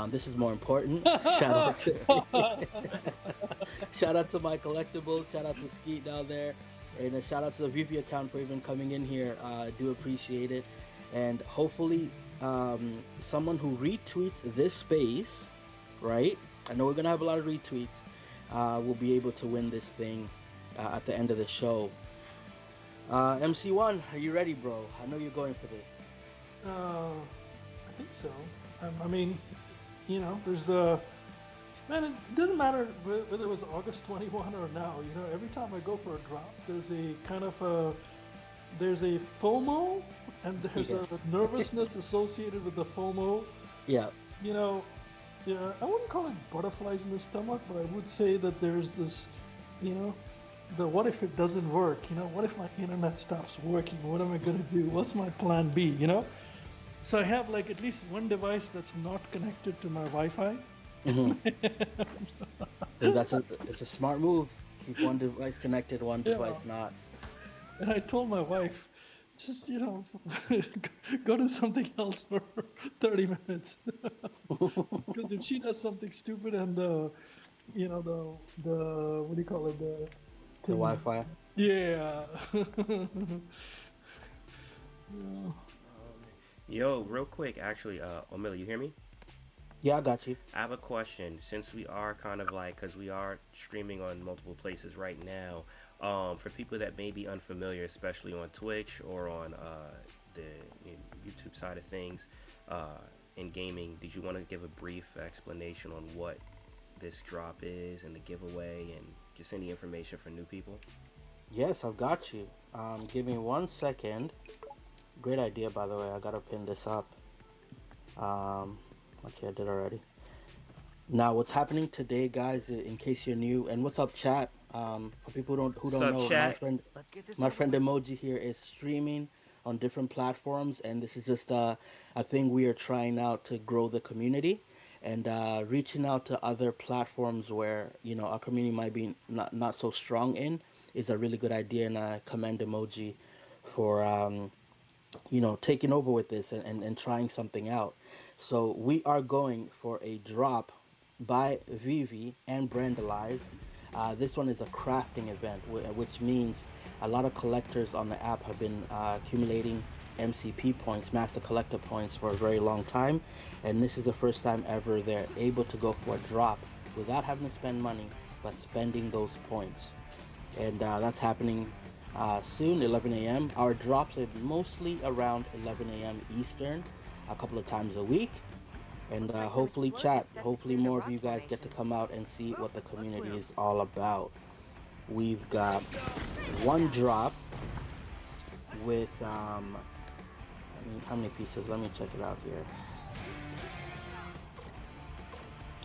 This is more important. Shout out to shout out to my collectibles. Shout out to Skeet down there, and a shout out to the Vivi account for even coming in here. I do appreciate it, and hopefully, someone who retweets this space, right? I know we're gonna have a lot of retweets. Will be able to win this thing at the end of the show. MC1, are you ready, bro? I know you're going for this. I think so. I mean, there's a man. It doesn't matter whether it was August 21 or now. Every time I go for a drop, there's a kind of there's a FOMO and there's Yes. a nervousness associated with the FOMO. Yeah. You know, yeah, I wouldn't call it butterflies in the stomach, but I would say that there's this, the what if it doesn't work? What if my internet stops working? What am I gonna do? What's my plan B? So I have like at least one device that's not connected to my Wi-Fi. Hmm. It's a smart move. Keep one device connected, one Yeah. device not. And I told my wife, just go do something else for 30 minutes. Because if she does something stupid and the what do you call it, the The thing, Wi-Fi. yeah. Yeah. Yo, real quick, actually, Omila, you hear me? Yeah, I got you. I have a question. Since we are kind of like, because we are streaming on multiple places right now, for people that may be unfamiliar, especially on Twitch or on the YouTube side of things, in gaming, did you want to give a brief explanation on what this drop is and the giveaway and just any information for new people? Yes, I've got you. Give me 1 second. Great idea, by the way. I gotta pin this up. Okay, I did already. Now, what's happening today, guys? In case you're new, and what's up, chat? For people who don't Sup, know, chat? my friend Emoji here is streaming on different platforms, and this is just a thing we are trying out to grow the community and reaching out to other platforms where our community might be not so strong in is a really good idea, and I commend Emoji for taking over with this and trying something out. So we are going for a drop by Vivi and Brandalize. This one is a crafting event, which means a lot of collectors on the app have been accumulating MCP points, Master Collector points, for a very long time. And this is the first time ever they're able to go for a drop without having to spend money, but spending those points. And that's happening soon, 11 a.m. Our drops are mostly around 11 a.m. Eastern, a couple of times a week. And hopefully, hopefully more of you guys get to come out and see what the community is all about. We've got one drop with, I mean, how many pieces? Let me check it out here.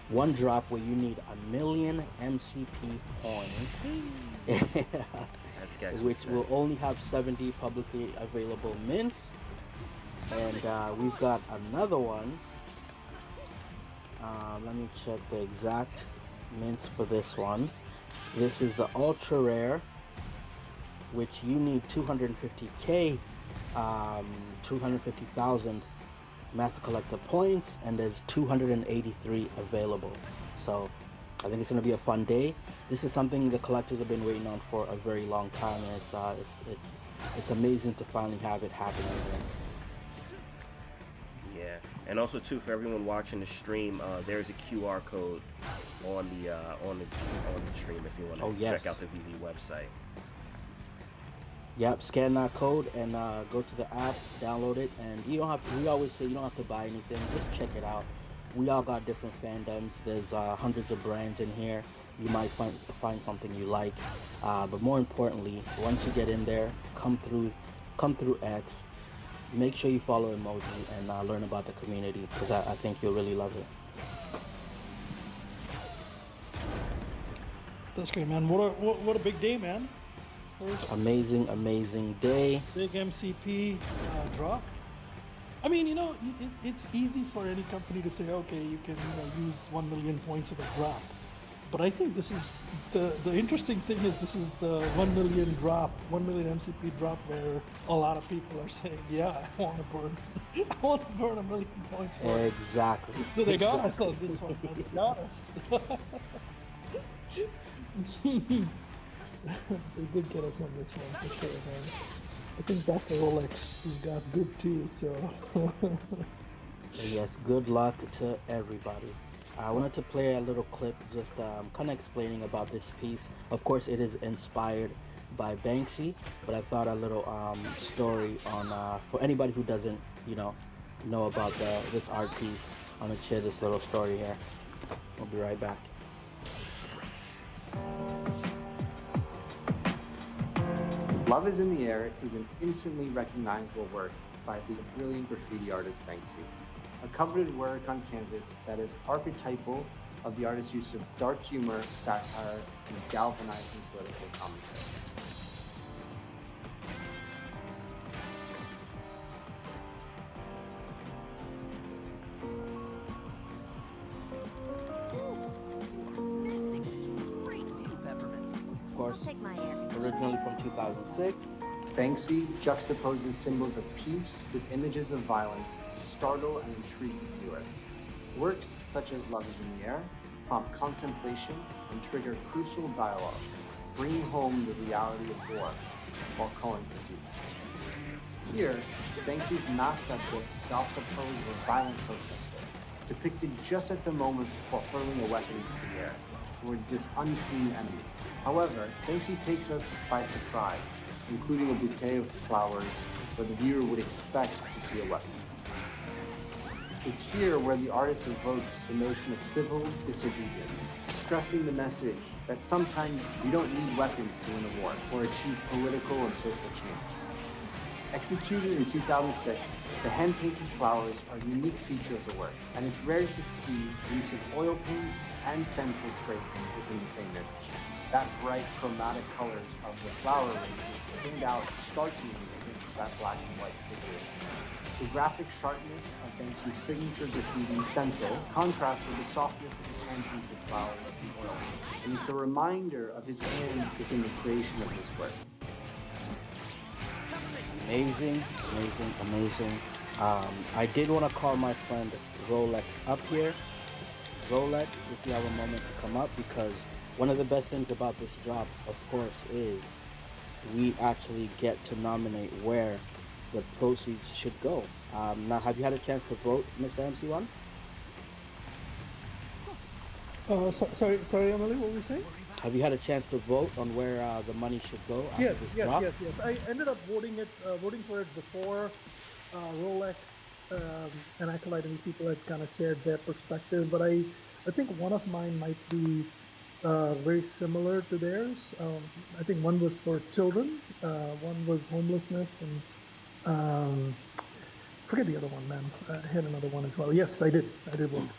One drop where you need 1,000,000 MCP points. Which will only have 70 publicly available mints. And we've got another one. Let me check the exact mints for this one. This is the ultra rare, which you need 250k, 250,000 Master Collector points, and there's 283 available. So I think it's going to be a fun day. This is something the collectors have been waiting on for a very long time, and it's amazing to finally have it happen again. Yeah, and also too, for everyone watching the stream, there's a QR code on the stream if you want to check out the VV website. Yep, scan that code and go to the app, download it, and you don't have to. We always say you don't have to buy anything. Just check it out. We all got different fandoms. There's hundreds of brands in here. You might find something you like, but more importantly, once you get in there, come through X. Make sure you follow Emoji and learn about the community, because I think you'll really love it. That's great, man. What a big day, man. Amazing day. Big MCP drop. I mean, it's easy for any company to say, okay, you can use 1 million points of a drop. But I think this is the interesting thing is this is the 1 million drop, 1 million MCP drop where a lot of people are saying, yeah, I want to burn, I want to burn 1 million points for it. Exactly. So they got us Exactly. on this one, man. They got us. They did get us on this one for sure, man. I think Dr. Rolex has got good too, so. Yes, good luck to everybody. I wanted to play a little clip just kind of explaining about this piece. Of course, it is inspired by Banksy, but I thought a little story on for anybody who doesn't, you know about this art piece. I'm gonna share this little story here. We'll be right back. Love is in the Air is an instantly recognizable work by the brilliant graffiti artist Banksy. A coveted work on canvas that is archetypal of the artist's use of dark humor, satire, and galvanizing political commentary. Of course, originally from 2006. Banksy juxtaposes symbols of peace with images of violence to startle and intrigue the viewer. Works such as Love is in the Air prompt contemplation and trigger crucial dialogue, bringing home the reality of war while calling for peace. Here, Banksy's mass subject adopts a pose of a violent protester, depicted just at the moment before hurling a weapon into the air towards this unseen enemy. However, Banksy takes us by surprise, including a bouquet of flowers where the viewer would expect to see a weapon. It's here where the artist evokes the notion of civil disobedience, stressing the message that sometimes you don't need weapons to win a war or achieve political and social change. Executed in 2006, the hand-painted flowers are a unique feature of the work, and it's rare to see the use of oil paint and stencil spray paint within the same image. That bright chromatic colors of the flower arrangements stand out starkly against that black and white figure. The graphic sharpness of Banksy's signature graffiti stencil contrasts with the softness of his hand-painted flowers and oil, and it's a reminder of his hand within the creation of this work. Amazing, amazing, amazing. I did want to call my friend Rolex up here. Rolex, if you have a moment to come up, because one of the best things about this job, of course, is we actually get to nominate where the proceeds should go. Now, have you had a chance to vote, Mr. MC1? Sorry, Emily, what were we saying? Have you had a chance to vote on where the money should go after Yes, this yes, drop? yes, yes. I ended up voting for it before Rolex and Acolyte and these people had kind of shared their perspective. But I think one of mine might be very similar to theirs. I think one was for children, one was homelessness, and forget the other one, man. I had another one as well. Yes, I did vote.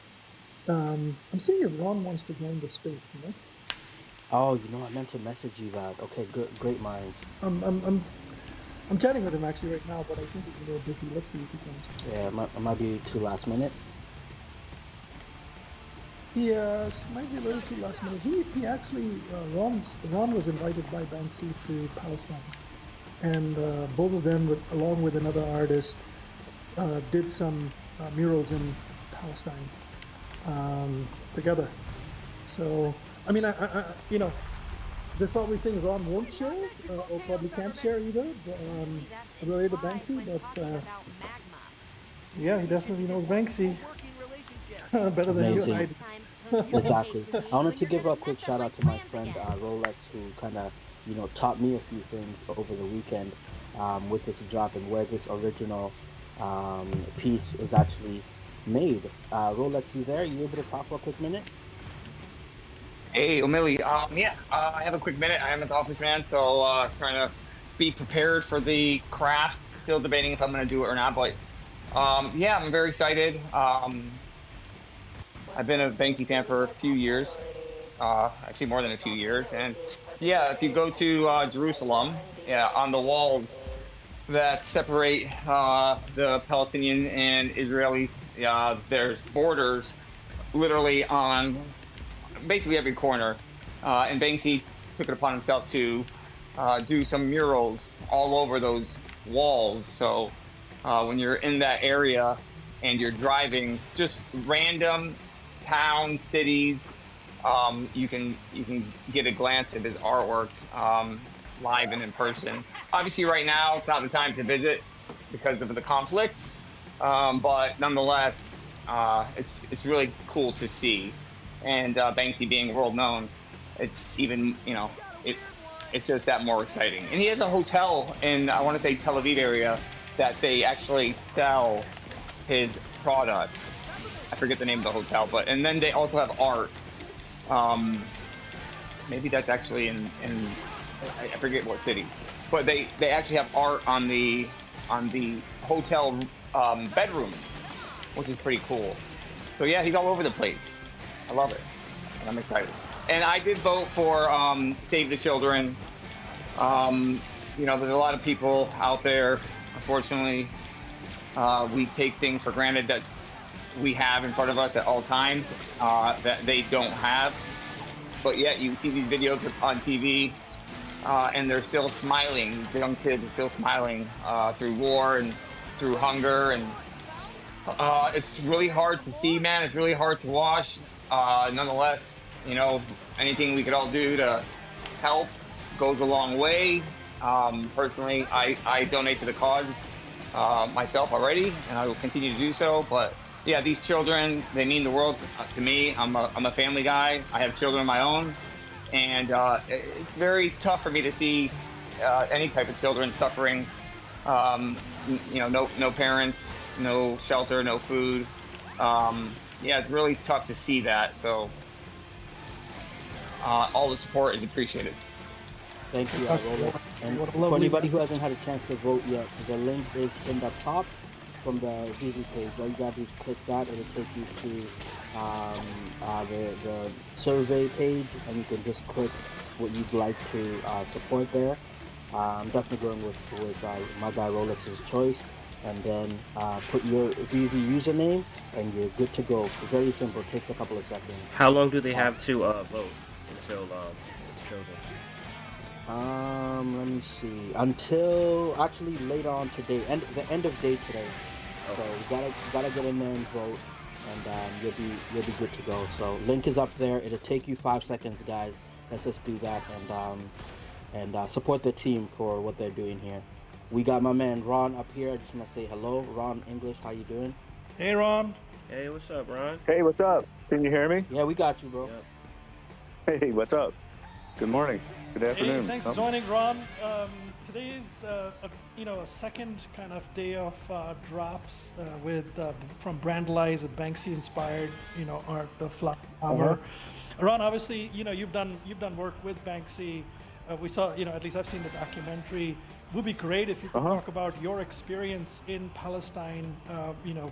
I'm seeing if Ron wants to join the space. You know. Oh, I meant to message you that. Okay, good, great minds. I'm chatting with him actually right now, but I think he's a little busy. Let's see if he comes. Yeah, it might be too last minute. Yes, might be a little too last minute. He actually Ron was invited by Banksy to Palestine, and both of them, along with another artist, did some murals in Palestine together. So, I mean, I there's probably things Ron won't share, or probably can't share either, related to Banksy, but yeah, he definitely knows Banksy better than you and I do. Exactly. I wanted to give a quick shout out to my friend Rolex, who kind of, taught me a few things over the weekend with this drop and where this original piece is actually made. Rolex, you there? You able to talk for a quick minute? Hey, O'Malley. I have a quick minute. I am at the office, man, so trying to be prepared for the craft. Still debating if I'm going to do it or not, but yeah, I'm very excited. I've been a Banksy fan for a few years, actually more than a few years, and yeah, if you go to Jerusalem, yeah, on the walls that separate the Palestinian and Israelis, there's borders literally on basically every corner. And Banksy took it upon himself to do some murals all over those walls. So when you're in that area and you're driving, just random towns, cities, you can get a glance at his artwork live and in person. Obviously, right now it's not the time to visit because of the conflict, but nonetheless, it's really cool to see. And Banksy being world known, it's even it's just that more exciting. And he has a hotel in, I want to say, Tel Aviv area that they actually sell his product. I forget the name of the hotel, but and then they also have art. Um, Maybe that's actually in I forget what city, but they actually have art on the hotel bedrooms, which is pretty cool. So yeah, he's all over the place. I love it, and I'm excited. And I did vote for Save the Children. There's a lot of people out there. Unfortunately, we take things for granted that we have in front of us at all times that they don't have. But yet you see these videos on TV, and they're still smiling. The young kids are still smiling through war and through hunger, and it's really hard to see, man. It's really hard to watch. Nonetheless, anything we could all do to help goes a long way. Personally, I donate to the cause myself already, and I will continue to do so. But yeah, these children, they mean the world to me. I'm a family guy. I have children of my own, and it's very tough for me to see any type of children suffering. No parents, no shelter, no food. Yeah, it's really tough to see that. So all the support is appreciated. Thank you, Rolex. And What a for lovely anybody who message. hasn't had a chance to vote yet, the link is in the top from the Vivi page. All you gotta do is click that, it'll take you to the survey page, and you can just click what you'd like to support there. I'm definitely going with my guy Rolex's choice, and then put your Vivi username, and you're good to go. It's very simple. It takes a couple of seconds. How long do they Uh, have to vote until it's chosen? Let me see. Until actually later on today, the end of day today. So Okay. you gotta get in there and vote, and you'll be good to go. So link is up there. It'll take you 5 seconds, guys. Let's just do that and support the team for what they're doing here. We got my man Ron up here. I just want to say hello, Ron English. How you doing? Hey, Ron. Hey, what's up, Ron? Hey, what's up? Can you hear me? Yeah, we got you, bro. Yep. Hey, what's up? Good morning. Good Hey, afternoon. thanks for joining, Ron. Today is a second kind of day of drops with from Brandalize with Banksy inspired art, the flower. Ron, obviously you've done work with Banksy. We saw at least I've seen the documentary. It would be great if you could talk about your experience in Palestine.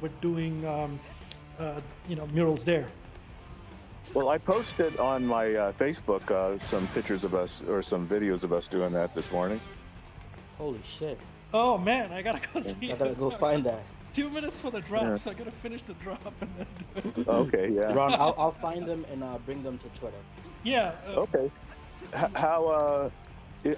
With doing murals there. Well, I posted on my Facebook some pictures of us or some videos of us doing that this morning. Holy shit! Oh man, I gotta go see I gotta it. go find that. 2 minutes for the drop, Yeah. so I gotta finish the drop and then do it. Okay, yeah. Ron, I'll find them and bring them to Twitter. Yeah. Okay. How?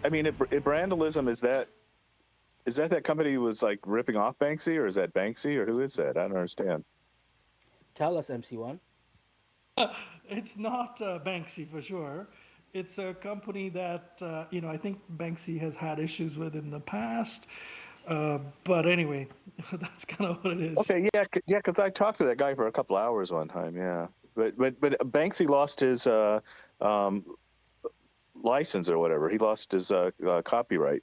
I mean, Brandalism is that company was like ripping off Banksy, or is that Banksy, or who is that? I don't understand. Tell us, MC1. It's not Banksy for sure. It's a company that I think Banksy has had issues with in the past. But anyway, that's kind of what it is. Okay, yeah, yeah, because I talked to that guy for a couple hours one time, yeah. But Banksy lost his um, license or whatever. He lost his copyright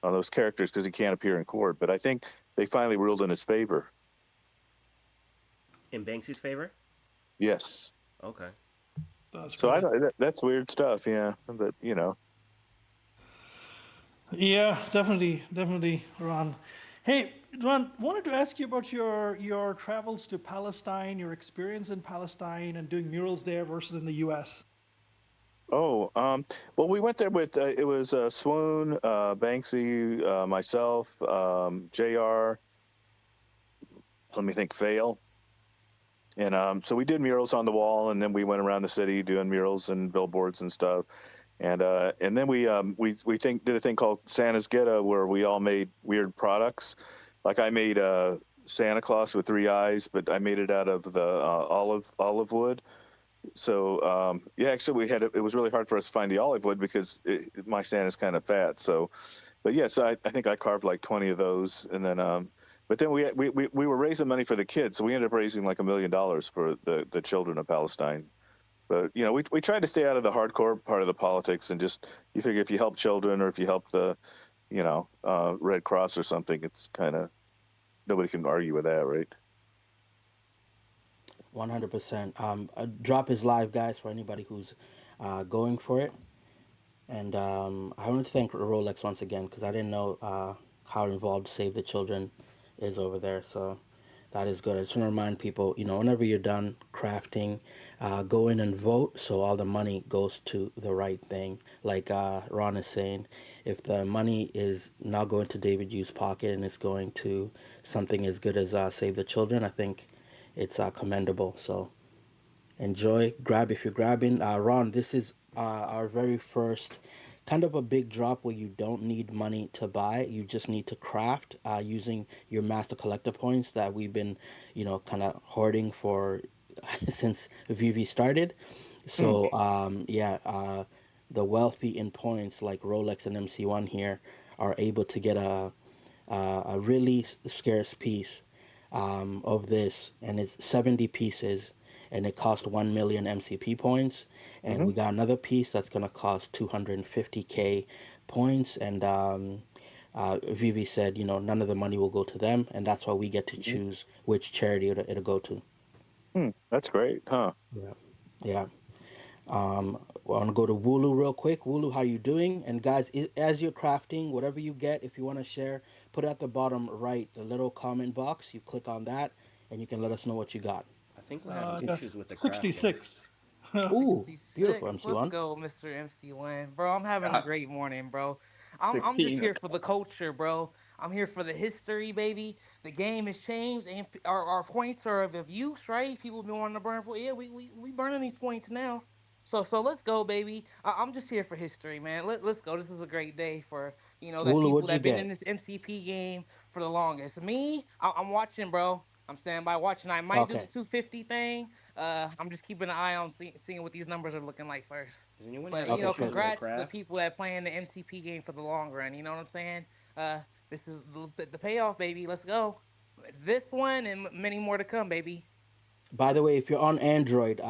on those characters because he can't appear in court. But I think they finally ruled in his favor. In Banksy's favor? Yes. Okay. That's So great. that's weird stuff, yeah. But Yeah, definitely, Ron. Hey, Ron, wanted to ask you about your travels to Palestine, your experience in Palestine, and doing murals there versus in the U.S. oh, well, we went there with it was Swoon, Banksy, myself, Jr. Let me think, Fail. And so we did murals on the wall, and then we went around the city doing murals and billboards and stuff. And then we did a thing called Santa's Ghetto where we all made weird products. Like I made Santa Claus with three eyes, but I made it out of the olive wood. So yeah, actually it was really hard for us to find the olive wood because my Santa's kind of fat. So, but yes, I think I carved like 20 of those, and then but then we were raising money for the kids, so we ended up raising like $1 million for the children of Palestine. But you know, we tried to stay out of the hardcore part of the politics, and just you figure if you help children or if you help the Red Cross or something, it's kind of nobody can argue with that, right? 100%. Drop is live, guys, for anybody who's going for it. And I want to thank Rolex once again because I didn't know how involved Save the Children is over there. So that is good. I just want to remind people, whenever you're done crafting, go in and vote so all the money goes to the right thing. Like Ron is saying, if the money is not going to David Yu's pocket and it's going to something as good as Save the Children, I think it's commendable. So enjoy, grab if you're grabbing. Ron, this is our very first kind of a big drop where you don't need money to buy. You just need to craft using your master collector points that we've been, kind of hoarding for since VV started. Hmm. So yeah, the wealthy in points like Rolex and MC1 here are able to get a really scarce piece of this, and it's 70 pieces, and it cost 1 million MCP points. And Mm-hmm. we got another piece that's gonna cost 250K points. And Vivi said, none of the money will go to them, and that's why we get to Mm-hmm. choose which charity it'll go to. That's great, huh? Yeah, yeah. I want to go to Wulu real quick. Wulu, how you doing? And guys, as you're crafting, whatever you get, if you want to share, put it at the bottom right, the little comment box. You click on that, and you can let us know what you got. I think we're having I got issues with the crafting. 66. Ooh, beautiful, 66. Let's MC1. go, Mr. MC1. Bro, I'm having a Got great morning, bro. I'm just 16. here That's for the culture, bro. I'm here for the history, baby. The game has changed, and our points are of use, right? People been wanting to burn for. Yeah, we burning these points now. So let's go, baby. I'm just here for history, man. Let's go. This is a great day for that Wulu, people what'd you that been in get? this MCP game for the longest. Me, I'm watching, bro. I'm standing by watching. I might do the Okay, 250 thing. I'm just keeping an eye on seeing what these numbers are looking like first. Is anyone But having okay, issues with the congrats to the craft? people that play in the MCP game for the long run. You know what I'm saying? This is the payoff, baby. Let's go. This one and many more to come, baby. by the way, if you're on Android,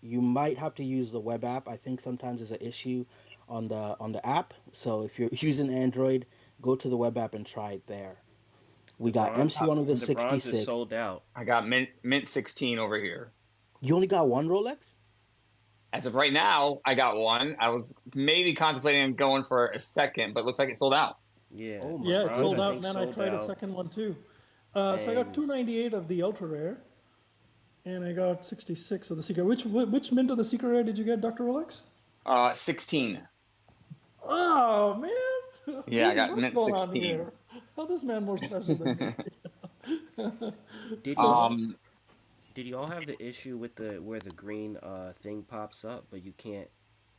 you might have to use the web app. I think sometimes there's an issue on the app. So if you're using Android, go to the web app and try it there. We The got bronze, MC1 with a the bronze is 66. sold out. I got mint 16 over here. You only got one Rolex? As of right now, I got one. I was maybe contemplating going for a second, but looks like it sold out. Yeah, Oh the my Yeah, it bronze sold I out, think and then I goodness. sold tried a out, second one too. So I got and 298 of the ultra rare, and I got 66 of the secret. Which mint of the secret rare did you get, Dr. Rolex? 16. Oh man, Yeah, I got what's mint going on 16. here? How this man more special than me? did y'all um, did y'all have the issue with the where the green thing pops up, but you can't,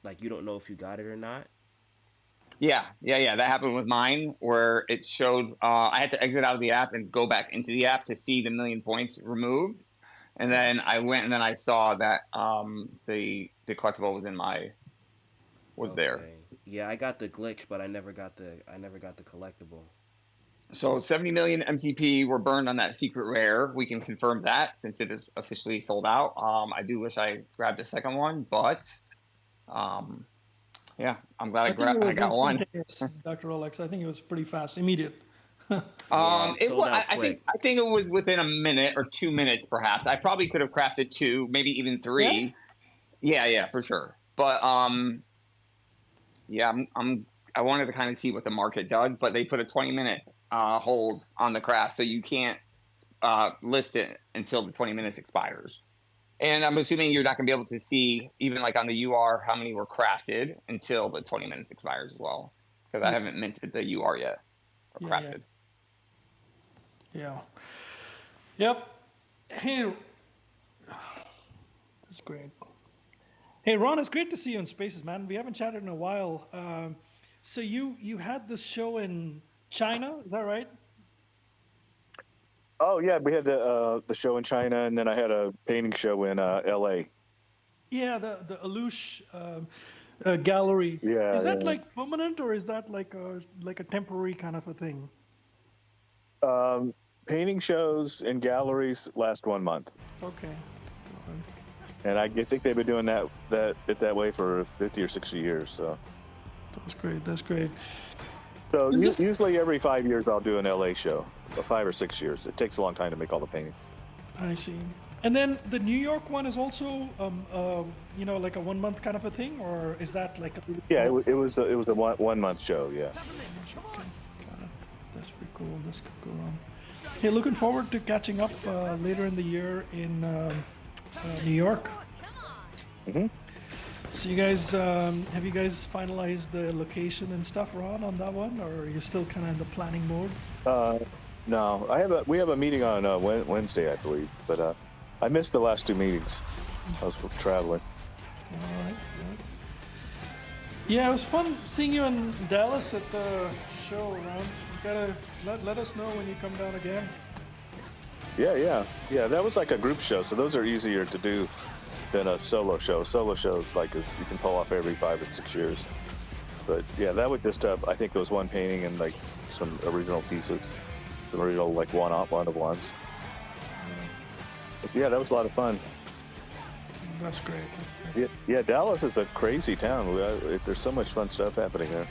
like, you don't know if you got it or not? yeah. That happened with mine where it showed I had to exit out of the app and go back into the app to see the million points removed. And Yeah. then I went and then I saw that the collectible was there. Okay, yeah, I got the glitch, but I never got the collectible. So 70 million MCP were burned on that secret rare. We can confirm that since it is officially sold out. I do wish I grabbed a second one, but um, yeah, I'm glad I think it I was got one. instantaneous, Dr. Rolex. I think it was pretty fast, immediate. Yeah, it It sold was. out quick. I think it was within a minute or 2 minutes, perhaps. I probably could have crafted two, maybe even Yeah. three. Yeah, for sure. But yeah, I wanted to kind of see what the market does, but they put a 20-minute hold on the craft, so you can't list it until the 20 minutes expires. And I'm assuming you're not going to be able to see, even like on the UR, how many were crafted until the 20 minutes expires as well. Because I Yeah. haven't minted the UR yet or Yeah. crafted. Yeah. Yep. Hey, That's great. Hey, Ron, it's great to see you in Spaces, man. We haven't chatted in a while. So you had this show in China, is that right? Oh yeah, we had the show in China, and then I had a painting show in L.A. Yeah, the Alush gallery. Yeah, Is that yeah. like permanent or is that like a temporary kind of a thing? Um, Painting shows in galleries last 1 month, Okay. and I think they've been doing that way for 50 or 60 years. So, That's great. That's great. so And this, usually every 5 years I'll do an LA show. 5 or 6 years. It takes a long time to make all the paintings. I see. And then the New York one is also, like a 1 month kind of a thing, or is that like a little Yeah, more? it was a 1 month show. Yeah. Okay, got it. That's pretty cool. That's cool. Hey, looking forward to catching up later in the year in New York. Hmm. So you guys, have you guys finalized the location and stuff, Ron, on that one, or are you still kind of in the planning mode? No, we have a meeting on Wednesday, I believe, but I missed the last 2 meetings. I was traveling. All right. Yeah, it was fun seeing you in Dallas at the show, Ron. You gotta let us know when you come down again. Yeah. That was like a group show, so those are easier to do than a solo show. Solo shows you can pull off every 5 or 6 years. But yeah, that would just I think it was one painting and like some original pieces, some original like one of ones. But yeah, that was a lot of fun. That's great. Yeah, Dallas is a crazy town. There's so much fun stuff happening there.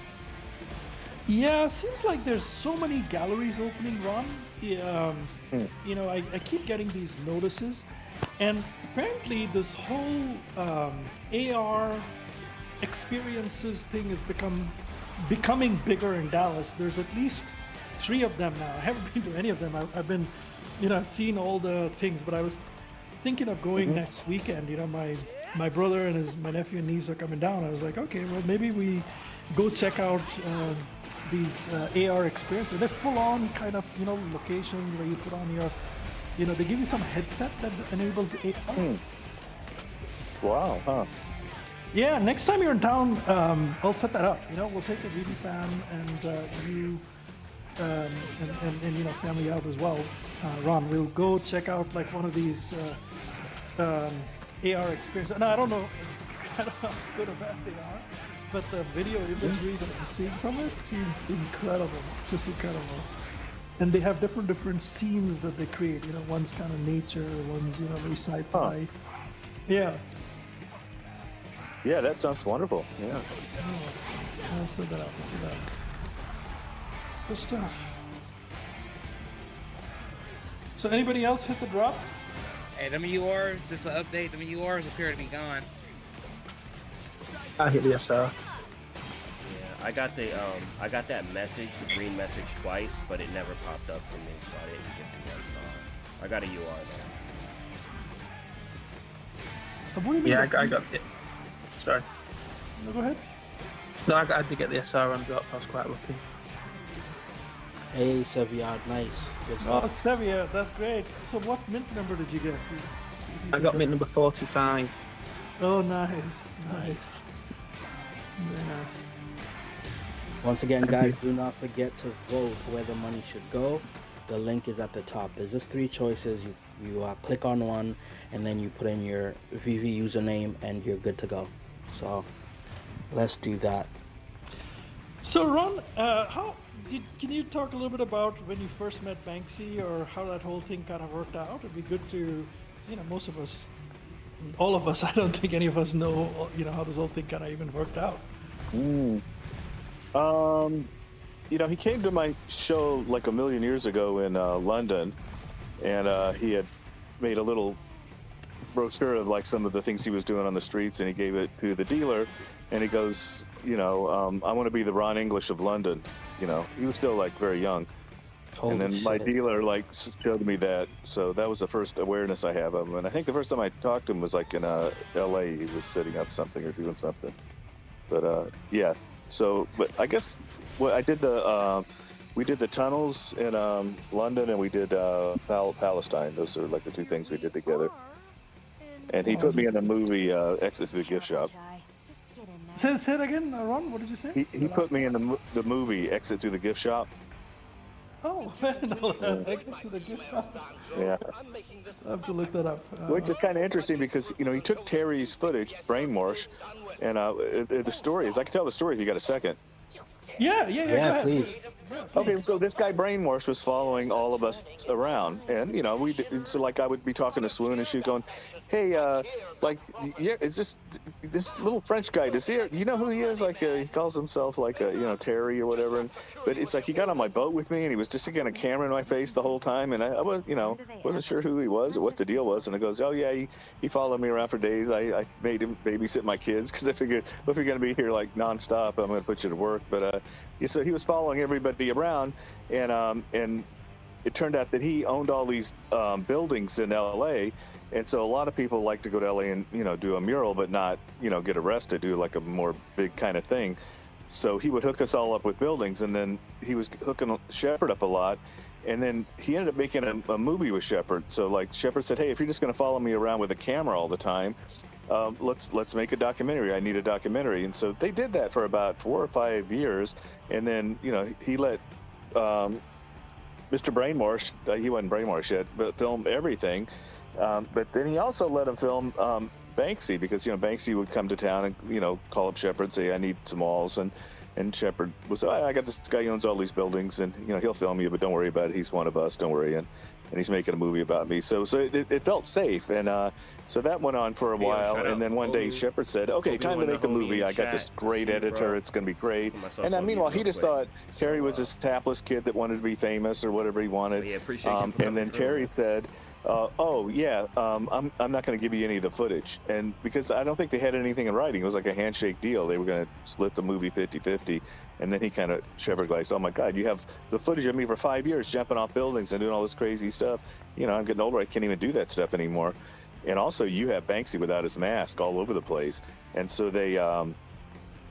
Yeah, it seems like there's so many galleries opening, Ron. Yeah, I keep getting these notices, and apparently this whole AR experiences thing is becoming bigger in Dallas. There's at least 3 of them now. I haven't been to any of them. I've been, I've seen all the things, but I was thinking of going next weekend. My brother and my nephew and niece are coming down. I was like, okay, well maybe we go check out these AR experiences. They're full on kind of locations where you put on your, they give you some headset that enables AR. Wow, huh? Yeah, next time you're in town, I'll set that up. We'll take the VB fam and you and family out as well. Ron, we'll go check out like one of these AR experiences. No, I don't know how good or bad they are, but the video imagery that I'm seeing from it seems incredible, just incredible. And they have different scenes that they create. One's kind of nature, one's very sci-fi. Yeah. Yeah, that sounds wonderful. Yeah. I'll set that up. Good stuff. So anybody else hit the drop? Hey, them URs, just an update, them URs appear to be gone. I hit the SR. Yeah, I got that message, the green message twice, but it never popped up for me, so I didn't get the SR. I got a UR though. What do you mean? Yeah, I got it. Sorry. No, go ahead. No, I did get the SR on drop. I was quite lucky. Hey, Seviad, nice. Good Oh, stuff. Sevilla, that's great. So what mint number did you get? I got mint number 45. Oh, nice. Very nice. Once again, guys, do not forget to vote where the money should go. The link is at the top. There's just 3 choices. You click on one, and then you put in your VV username, and you're good to go. So let's do that. So Ron, can you talk a little bit about when you first met Banksy, or how that whole thing kind of worked out? It'd be good to, most of us, all of us, I don't think any of us know, how this whole thing kind of even worked out. He came to my show like a million years ago in London, and he had made a little brochure of like some of the things he was doing on the streets, and he gave it to the dealer, and he goes, I want to be the Ron English of London. He was still like very young. Holy and then my shit. dealer like showed me that, so that was the first awareness I have of him. And I think the first time I talked to him was like in LA. He was setting up something or doing something. But yeah. So, but I guess I did we did the tunnels in London, and we did Palestine. Those are like the 2 things we did together. And he put me in the movie Exit to the Gift Shop. Say it again, Ron. What did you say? He put me in the movie Exit Through the Gift Shop. Oh, no, I get to the gift shop. Yeah. I have to look that up. Which is kind of interesting because, you know, he took Terry's footage, brainwash, and the story is, I can tell the story if you got a second. Yeah, go ahead. please. Okay, so this guy Brainwash was following all of us around, and you know, so like I would be talking to Swoon, and she'd going, "Hey, like, yeah, is this little French guy? You know who he is? Like, he calls himself like, you know, Terry or whatever." But it's like he got on my boat with me, and he was just sticking a camera in my face the whole time, and I was, you know, wasn't sure who he was or what the deal was, and it goes, "Oh yeah, he followed me around for days. I made him babysit my kids because I figured, well, if you're going to be here like nonstop, I'm going to put you to work." But yeah, so he was following everybody around, and it turned out that he owned all these buildings in LA, and so a lot of people like to go to LA and, you know, do a mural but not, you know, get arrested, do like a more big kind of thing. So he would hook us all up with buildings, and then he was hooking Shepard up a lot, and then he ended up making a movie with Shepard. So like Shepard said, "Hey, if you're just going to follow me around with a camera all the time, let's make a documentary. I need a documentary." And so they did that for about 4 or 5 years, and then, you know, he let Mr. Brainwash, he wasn't Brainwash yet, but film everything. But then he also let him film Banksy, because, you know, Banksy would come to town and, you know, call up Shepard, say, "I need some walls," and Shepard was, "I got this guy who owns all these buildings, and, you know, he'll film you, but don't worry about it. He's one of us. Don't worry." And he's making a movie about me. So it felt safe, and so that went on for a while. And then one day Shepard said, "Okay, time to make a movie. I got this great editor. It's going to be great." And then meanwhile, he just thought Terry was this hapless kid that wanted to be famous or whatever he wanted. Yeah, appreciate you and then Terry said, "Oh yeah, I'm not going to give you any of the footage," and because I don't think they had anything in writing, it was like a handshake deal. They were going to split the movie 50-50, and then he kind of Shepard like, "Oh my God, you have the footage of me for 5 years jumping off buildings and doing all this crazy stuff. You know, I'm getting older. I can't even do that stuff anymore. And also, you have Banksy without his mask all over the place." And so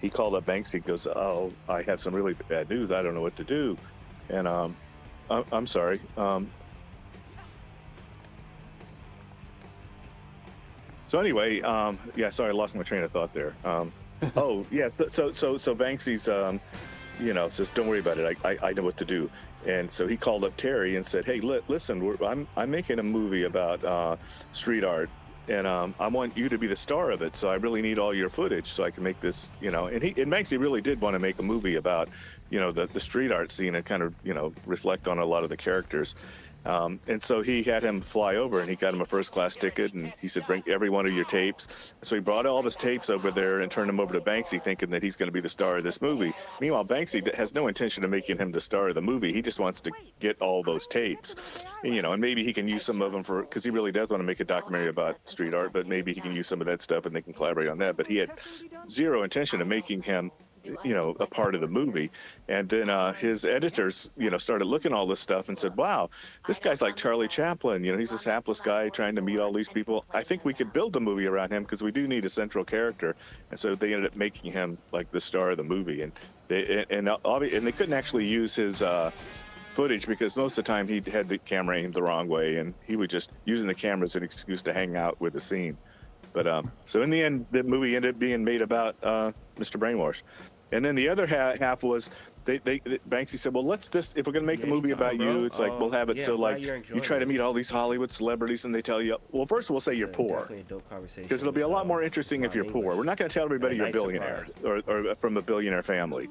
he called up Banksy, goes, "Oh, I have some really bad news. I don't know what to do." And I'm sorry. So anyway, yeah, sorry, I lost my train of thought there. Oh yeah, so Banksy's, you know, says, "Don't worry about it. I know what to do." And so he called up Terry and said, "Hey, listen, I'm making a movie about street art, and I want you to be the star of it. So I really need all your footage so I can make this, you know." And Banksy really did want to make a movie about, you know, the street art scene and kind of, you know, reflect on a lot of the characters. And so he had him fly over, and he got him a first-class ticket, and he said, "Bring every one of your tapes." So he brought all of his tapes over there and turned them over to Banksy, thinking that he's going to be the star of this movie. Meanwhile, Banksy has no intention of making him the star of the movie. He just wants to get all those tapes, and, you know, and maybe he can use some of them because he really does want to make a documentary about street art, but maybe he can use some of that stuff and they can collaborate on that. But he had zero intention of making him, you know, a part of the movie. And then his editors, you know, started looking at all this stuff and said, "Wow, this guy's like Charlie Chaplin. You know, he's this hapless guy trying to meet all these people. I think we could build a movie around him because we do need a central character." And so they ended up making him like the star of the movie. And they couldn't actually use his footage because most of the time he had the camera aimed the wrong way, and he was just using the camera as an excuse to hang out with the scene. But so in the end, the movie ended up being made about Mr. Brainwash. And then the other half was Banksy said, "Well, if we're going to make the movie about you, it's like we'll have it so like you try to meet all these Hollywood celebrities and they tell you, well, first we'll say you're poor, because it'll be a lot more interesting if you're poor. We're not going to tell everybody you're a billionaire or from a billionaire family.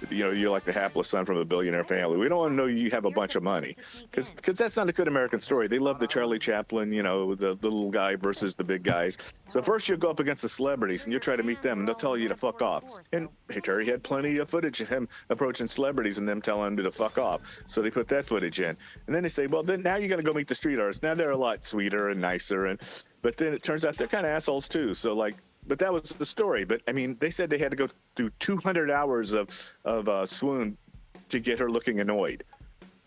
You know, you're like the hapless son from a billionaire family. We don't want to know you have a bunch of money, because that's not a good American story. They love the Charlie Chaplin, you know, the little guy versus the big guys. So first you'll go up against the celebrities and you'll try to meet them and they'll tell you to fuck off." And Terry had plenty of footage of him approaching celebrities and them telling him to fuck off. So they put that footage in. And then they say, "Well, then now you got to go meet the street artists. Now they're a lot sweeter and nicer." But then it turns out they're kind of assholes too. So like, but that was the story. But I mean, they said they had to go through 200 hours of Swoon to get her looking annoyed.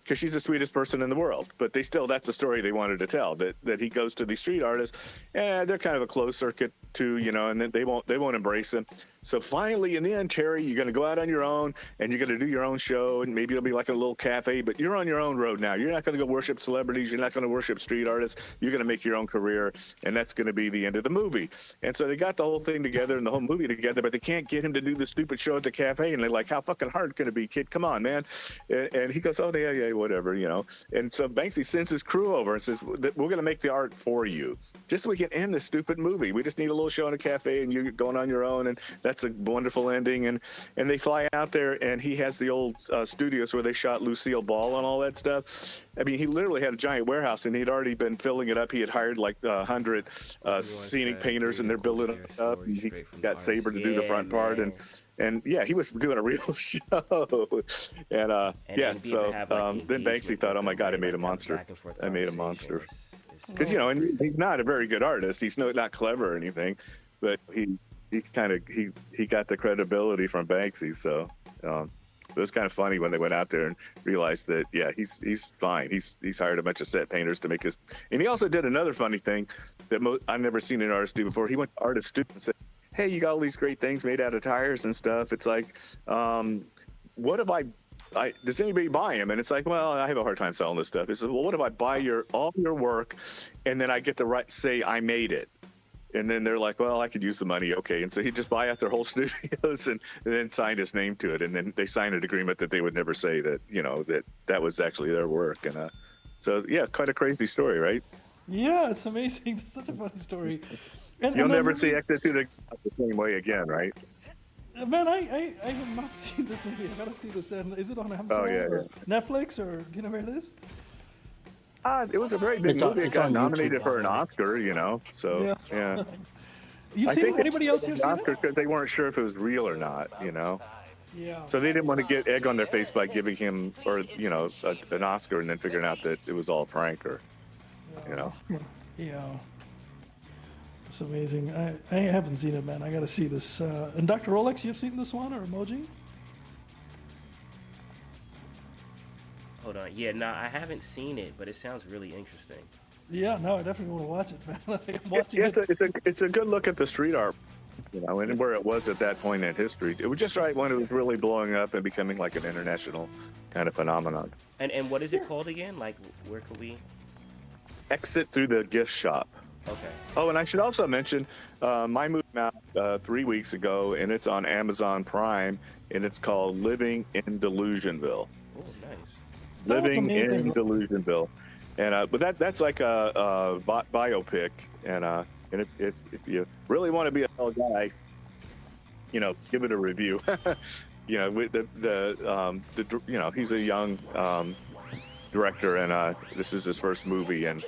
because she's the sweetest person in the world. But that's the story they wanted to tell, that he goes to these street artists, and they're kind of a closed circuit too, and then they won't embrace him. So finally, in the end, Terry, you're going to go out on your own, and you're going to do your own show, and maybe it'll be like a little cafe, but you're on your own road now. You're not going to go worship celebrities. You're not going to worship street artists. You're going to make your own career, and that's going to be the end of the movie. And so they got the whole thing together and the whole movie together, but they can't get him to do the stupid show at the cafe. And they're like, how fucking hard can it be, kid? Come on, man. And he goes, oh, yeah, whatever, And so Banksy sends his crew over and says, we're going to make the art for you, just so we can end this stupid movie. We just need a little show in a cafe, and you're going on your own, and that's a wonderful ending. And they fly out there, and he has the old studios where they shot Lucille Ball and all that stuff. I mean, he literally had a giant warehouse, and he'd already been filling it up. He had hired like 100 scenic painters, and they're building it up. And he got Saber to do the front part, and yeah, he was doing a real show. And then Banksy thought, oh my God, I made a monster. I made a monster. Because and he's not a very good artist. He's not clever or anything, but he got the credibility from Banksy. So. It was kind of funny when they went out there and realized that, yeah, he's fine. He's hired a bunch of set painters to make his. And he also did another funny thing that I've never seen an artist do before. He went to artist students and said, hey, you got all these great things made out of tires and stuff. It's like, what if does anybody buy them? And it's like, well, I have a hard time selling this stuff. He said, well, what if I buy all your work, and then I get to say I made it? And then they're like, well, I could use the money. Okay. And so he'd just buy out their whole studios and then signed his name to it. And then they signed an agreement that they would never say that, that was actually their work. And so, yeah, quite a crazy story, right? Yeah, it's amazing. That's such a funny story. You'll never see Exit to the same way again, right? Man, I have not seen this movie. I gotta see this. And is it on Amazon or Netflix, or do you know where it is? It was a very big movie. It got nominated for an Oscar, So yeah. You've seen it? Anybody else here seen it? Because they weren't sure if it was real or not, Yeah. So they didn't want to get egg on their face by giving him, or an Oscar, and then figuring out that it was all prank, or Yeah. It's amazing. I haven't seen it, man. I gotta see this. And Dr. Rolex, you've seen this one, or Emoji? Hold on. Yeah, no, I haven't seen it, but it sounds really interesting. Yeah, no, I definitely want to watch it, man. I'm watching it. It's a good look at the street art, and where it was at that point in history. It was just right when it was really blowing up and becoming like an international kind of phenomenon. And what is it called again? Like, where could we? Exit Through the Gift Shop. Okay. Oh, and I should also mention, my movie came out 3 weeks ago, and it's on Amazon Prime, and it's called Living in Delusionville. Oh, nice. Living in Delusionville, and but that's like a biopic, and if you really want to be a hell guy, give it a review. With he's a young director, and this is his first movie, and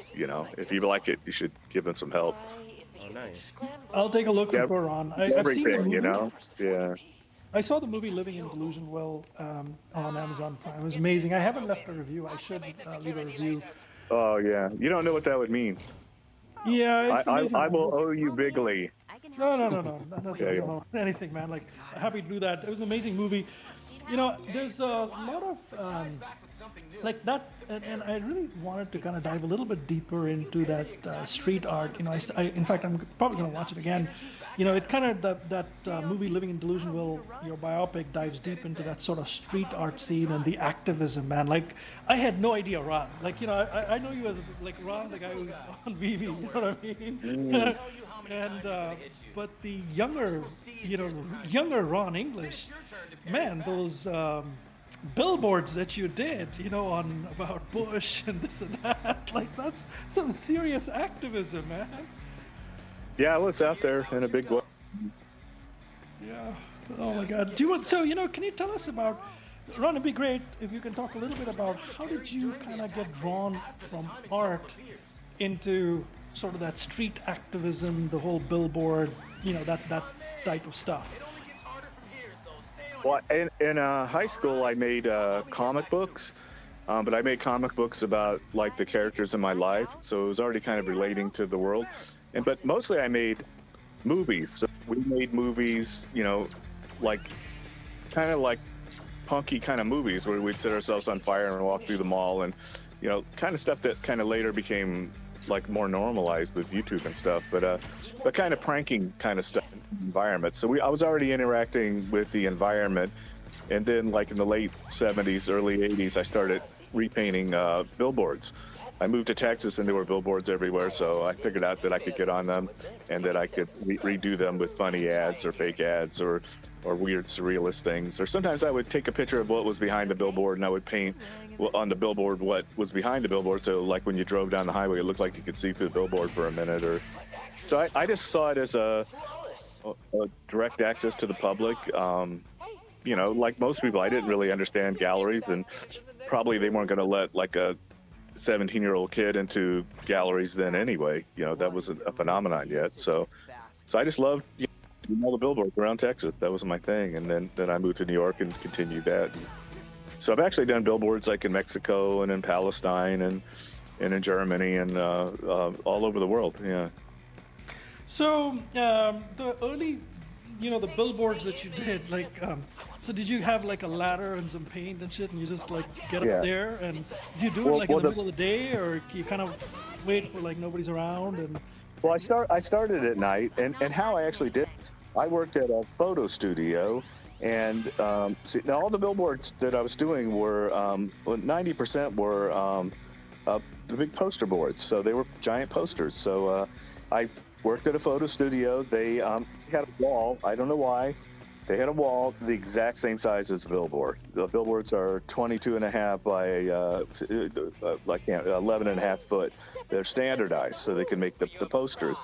if you like it, you should give him some help. Oh, nice. I'll take a look before Ron. I've seen the movie. Yeah. I saw the movie Living in Delusionville on Amazon Prime. It was amazing. I haven't left a review. I should leave a review. Oh, yeah. You don't know what that would mean. Yeah, it's amazing. I will owe you bigly. No. Nothing, anything, man. Like, happy to do that. It was an amazing movie. There's a lot of like that, and I really wanted to kind of dive a little bit deeper into that street art. In fact, I'm probably going to watch it again. It kind of that movie Living in Delusionville, your biopic, dives deep into that sort of street art scene and the activism, man. Like, I had no idea, Ron. Like, I know you as like Ron, the guy who's on BB. You know what I mean? And but the younger Ron English, man, those billboards that you did, on about Bush and this and that, like, that's some serious activism, man. Yeah, I was out there in a big way. Yeah. Oh my God. Can you tell us about, Ron, it'd be great if you can talk a little bit about how did you kind of get drawn from art into sort of that street activism, the whole billboard, that type of stuff? Well, in high school, I made comic books, but I made comic books about like the characters in my life, so it was already kind of relating to the world. But mostly I made movies. So we made movies, like kind of like punky kind of movies where we'd set ourselves on fire and walk through the mall, and kind of stuff that kind of later became like more normalized with YouTube and stuff, but kind of pranking kind of stuff environment. So I was already interacting with the environment, and then like in the late 70s, early 80s, I started repainting billboards. I moved to Texas and there were billboards everywhere, so I figured out that I could get on them and that I could redo them with funny ads or fake ads or weird surrealist things. Or sometimes I would take a picture of what was behind the billboard and I would paint on the billboard what was behind the billboard. So like when you drove down the highway, it looked like you could see through the billboard for a minute. So I just saw it as a direct access to the public. Like most people, I didn't really understand galleries, and probably they weren't going to let like a 17-year-old kid into galleries then anyway. That wasn't a phenomenon yet. So I just loved doing all the billboards around Texas. That was my thing. And then I moved to New York and continued that. So I've actually done billboards like in Mexico and in Palestine and in Germany and all over the world. Yeah. So the early, the billboards that you did, like, so did you have like a ladder and some paint and shit, and you just like get up there, and do you do it like in the middle of the day, or you kind of wait for like nobody's around? And well, I started at night, and how I actually did, I worked at a photo studio, and now all the billboards that I was doing were 90% were the big poster boards, so they were giant posters. So I worked at a photo studio. They had a wall. I don't know why. They had a wall the exact same size as a billboard. The billboards are 22 and a half by 11 and a half foot. They're standardized so they can make the posters.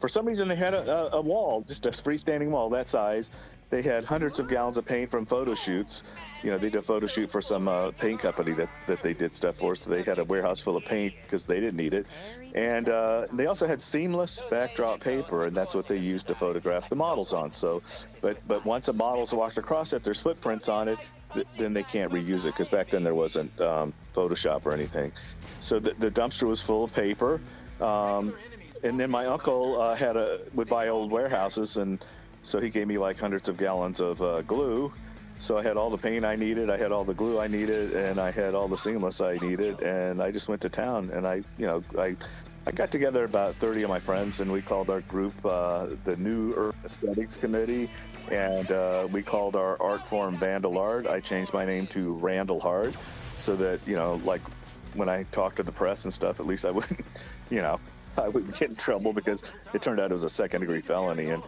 For some reason, they had a wall, just a freestanding wall that size. They had hundreds of gallons of paint from photo shoots. They did a photo shoot for some paint company that they did stuff for, so they had a warehouse full of paint because they didn't need it. And they also had seamless backdrop paper, and that's what they used to photograph the models on. So, but once a model's walked across it, there's footprints on it, then they can't reuse it, because back then there wasn't Photoshop or anything. So the dumpster was full of paper. And then my uncle would buy old warehouses, and so he gave me like hundreds of gallons of glue. So I had all the paint I needed, I had all the glue I needed, and I had all the seamless I needed, and I just went to town. And I got together about 30 of my friends, and we called our group the New Urban Aesthetics Committee, and we called our art form Vandal Art. I changed my name to Randall Hard, so that like when I talked to the press and stuff, at least I wouldn't, I wouldn't get in trouble, because it turned out it was a second-degree felony, and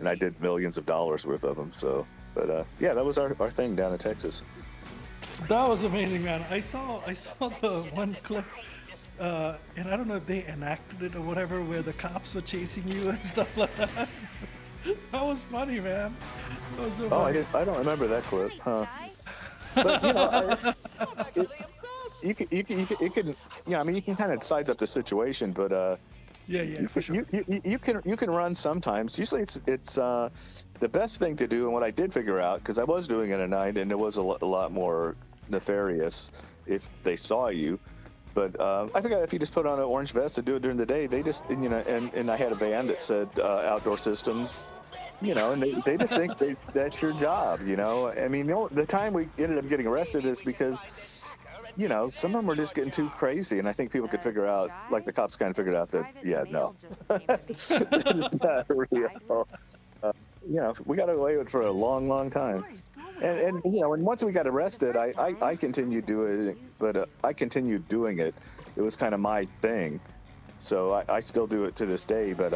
I did millions of dollars worth of them. So, but yeah, that was our thing down in Texas. that was amazing, man. I saw the one clip, and I don't know if they enacted it or whatever, where the cops were chasing you and stuff like that. That was funny, man. That was so funny. I don't remember that clip, huh? But you can, I mean, you can kind of size up the situation, but Yeah, for sure. you can run sometimes. Usually, it's the best thing to do, and what I did figure out, because I was doing it at night, and it was a lot more nefarious if they saw you. But I figured if you just put on an orange vest and do it during the day, they just, and I had a van that said outdoor systems. And they just think that's your job. I mean, the time we ended up getting arrested is because, some of them were just getting too crazy, and I think people could figure out, like the cops kind of figured out that, yeah, no, it's not real. We got away with it for a long, long time. And once we got arrested, I continued doing it, but I continued doing it. It was kind of my thing, so I still do it to this day. But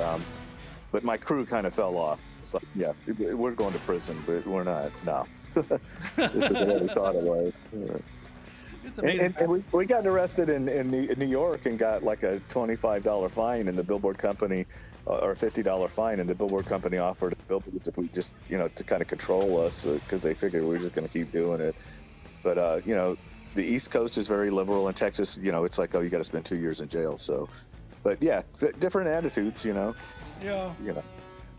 my crew kind of fell off. It's like, yeah, we're going to prison, but we're not. No, this is what we thought it was. It's amazing. And we got arrested in New York and got like a $25 fine, and the billboard company, or a $50 fine, and the billboard company offered billboards if we just, to kind of control us, because they figured we were just going to keep doing it. But, the East Coast is very liberal. In Texas, it's like, oh, you got to spend 2 years in jail. So, but yeah, different attitudes, Yeah.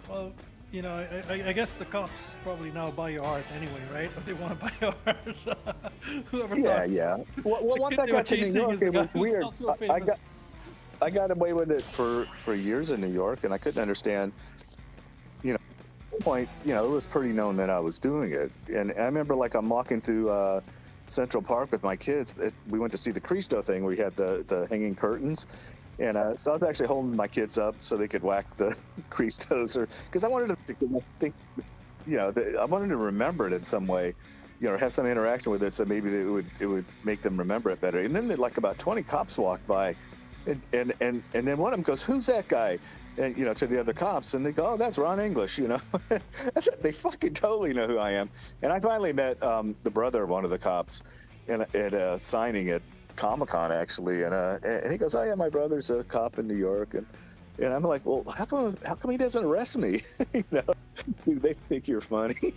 Well, I guess the cops probably now buy your art anyway, right? Or they want to buy your art. Whoever thought. Yeah. Well, once I got to New York, it was weird. I got away with it for years in New York, and I couldn't understand. point, it was pretty known that I was doing it. And I remember, like, I'm walking through Central Park with my kids. We went to see the Cristo thing where you had the hanging curtains. And so I was actually holding my kids up so they could whack the Cristos, or because I wanted them to think, I wanted to remember it in some way, have some interaction with it, so maybe it would make them remember it better. And then like about 20 cops walked by, and then one of them goes, "Who's that guy?" And to the other cops, and they go, "Oh, that's Ron English." They fucking totally know who I am. And I finally met the brother of one of the cops at a signing at Comic-Con, actually, and he goes, "Oh yeah, my brother's a cop in New York," and I'm like, "Well, how come he doesn't arrest me?" Dude, they think you're funny.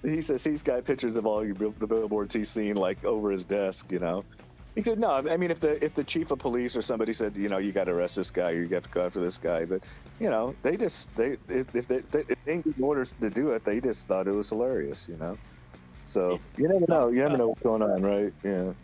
He says he's got pictures of all the billboards he's seen, like, over his desk. He said, "No, I mean, if the chief of police or somebody said, you got to arrest this guy, or you got to go after this guy, but they just if they didn't get orders to do it, they just thought it was hilarious. So you never know. You never know what's going on, right? Yeah.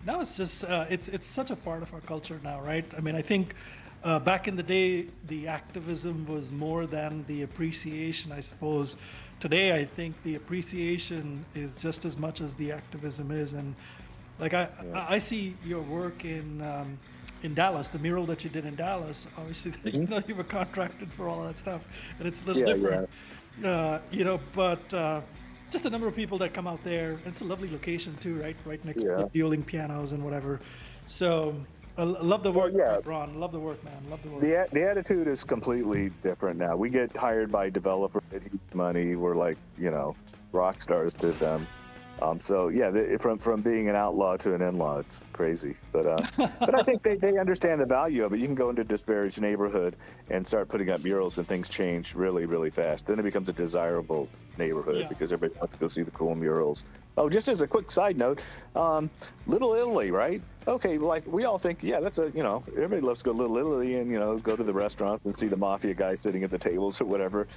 No, it's just it's such a part of our culture now, right? I mean, I think back in the day, the activism was more than the appreciation, I suppose. Today, I think the appreciation is just as much as the activism is, and like I see your work in Dallas, the mural that you did in Dallas. Obviously, you were contracted for all of that stuff, and it's a little different, but. Just a number of people that come out there. It's a lovely location too, right? Right next to the dueling pianos and whatever. So I love the work, Ron. Love the work, man. Love the work. The attitude is completely different now. We get hired by developers that huge money. We're like, rock stars to them. So yeah, from being an outlaw to an in-law, it's crazy. But I think they understand the value of it. You can go into a disparaged neighborhood and start putting up murals, and things change really, really fast. Then it becomes a desirable neighborhood because everybody wants to go see the cool murals. Oh, just as a quick side note, Little Italy, right? Okay, like we all think, yeah, that's everybody loves to go to Little Italy and go to the restaurants and see the mafia guys sitting at the tables or whatever.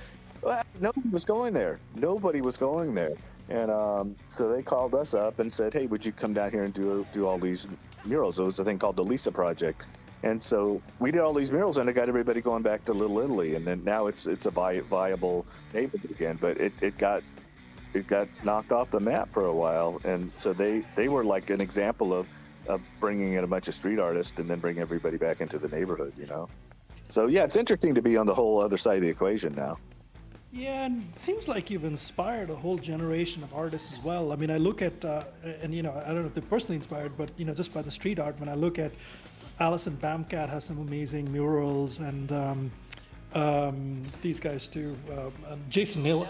Well, nobody was going there. Nobody was going there. And so they called us up and said, "Hey, would you come down here and do all these murals?" It was a thing called the Lisa Project. And so we did all these murals, and it got everybody going back to Little Italy. And then now it's a viable neighborhood again. But it got knocked off the map for a while. And so they were like an example of bringing in a bunch of street artists and then bring everybody back into the neighborhood. So yeah, it's interesting to be on the whole other side of the equation now. Yeah, and it seems like you've inspired a whole generation of artists as well. I mean, I look at, and I don't know if they're personally inspired, but just by the street art, when I look at Alison Bamcat has some amazing murals, and these guys too. Jason Hill,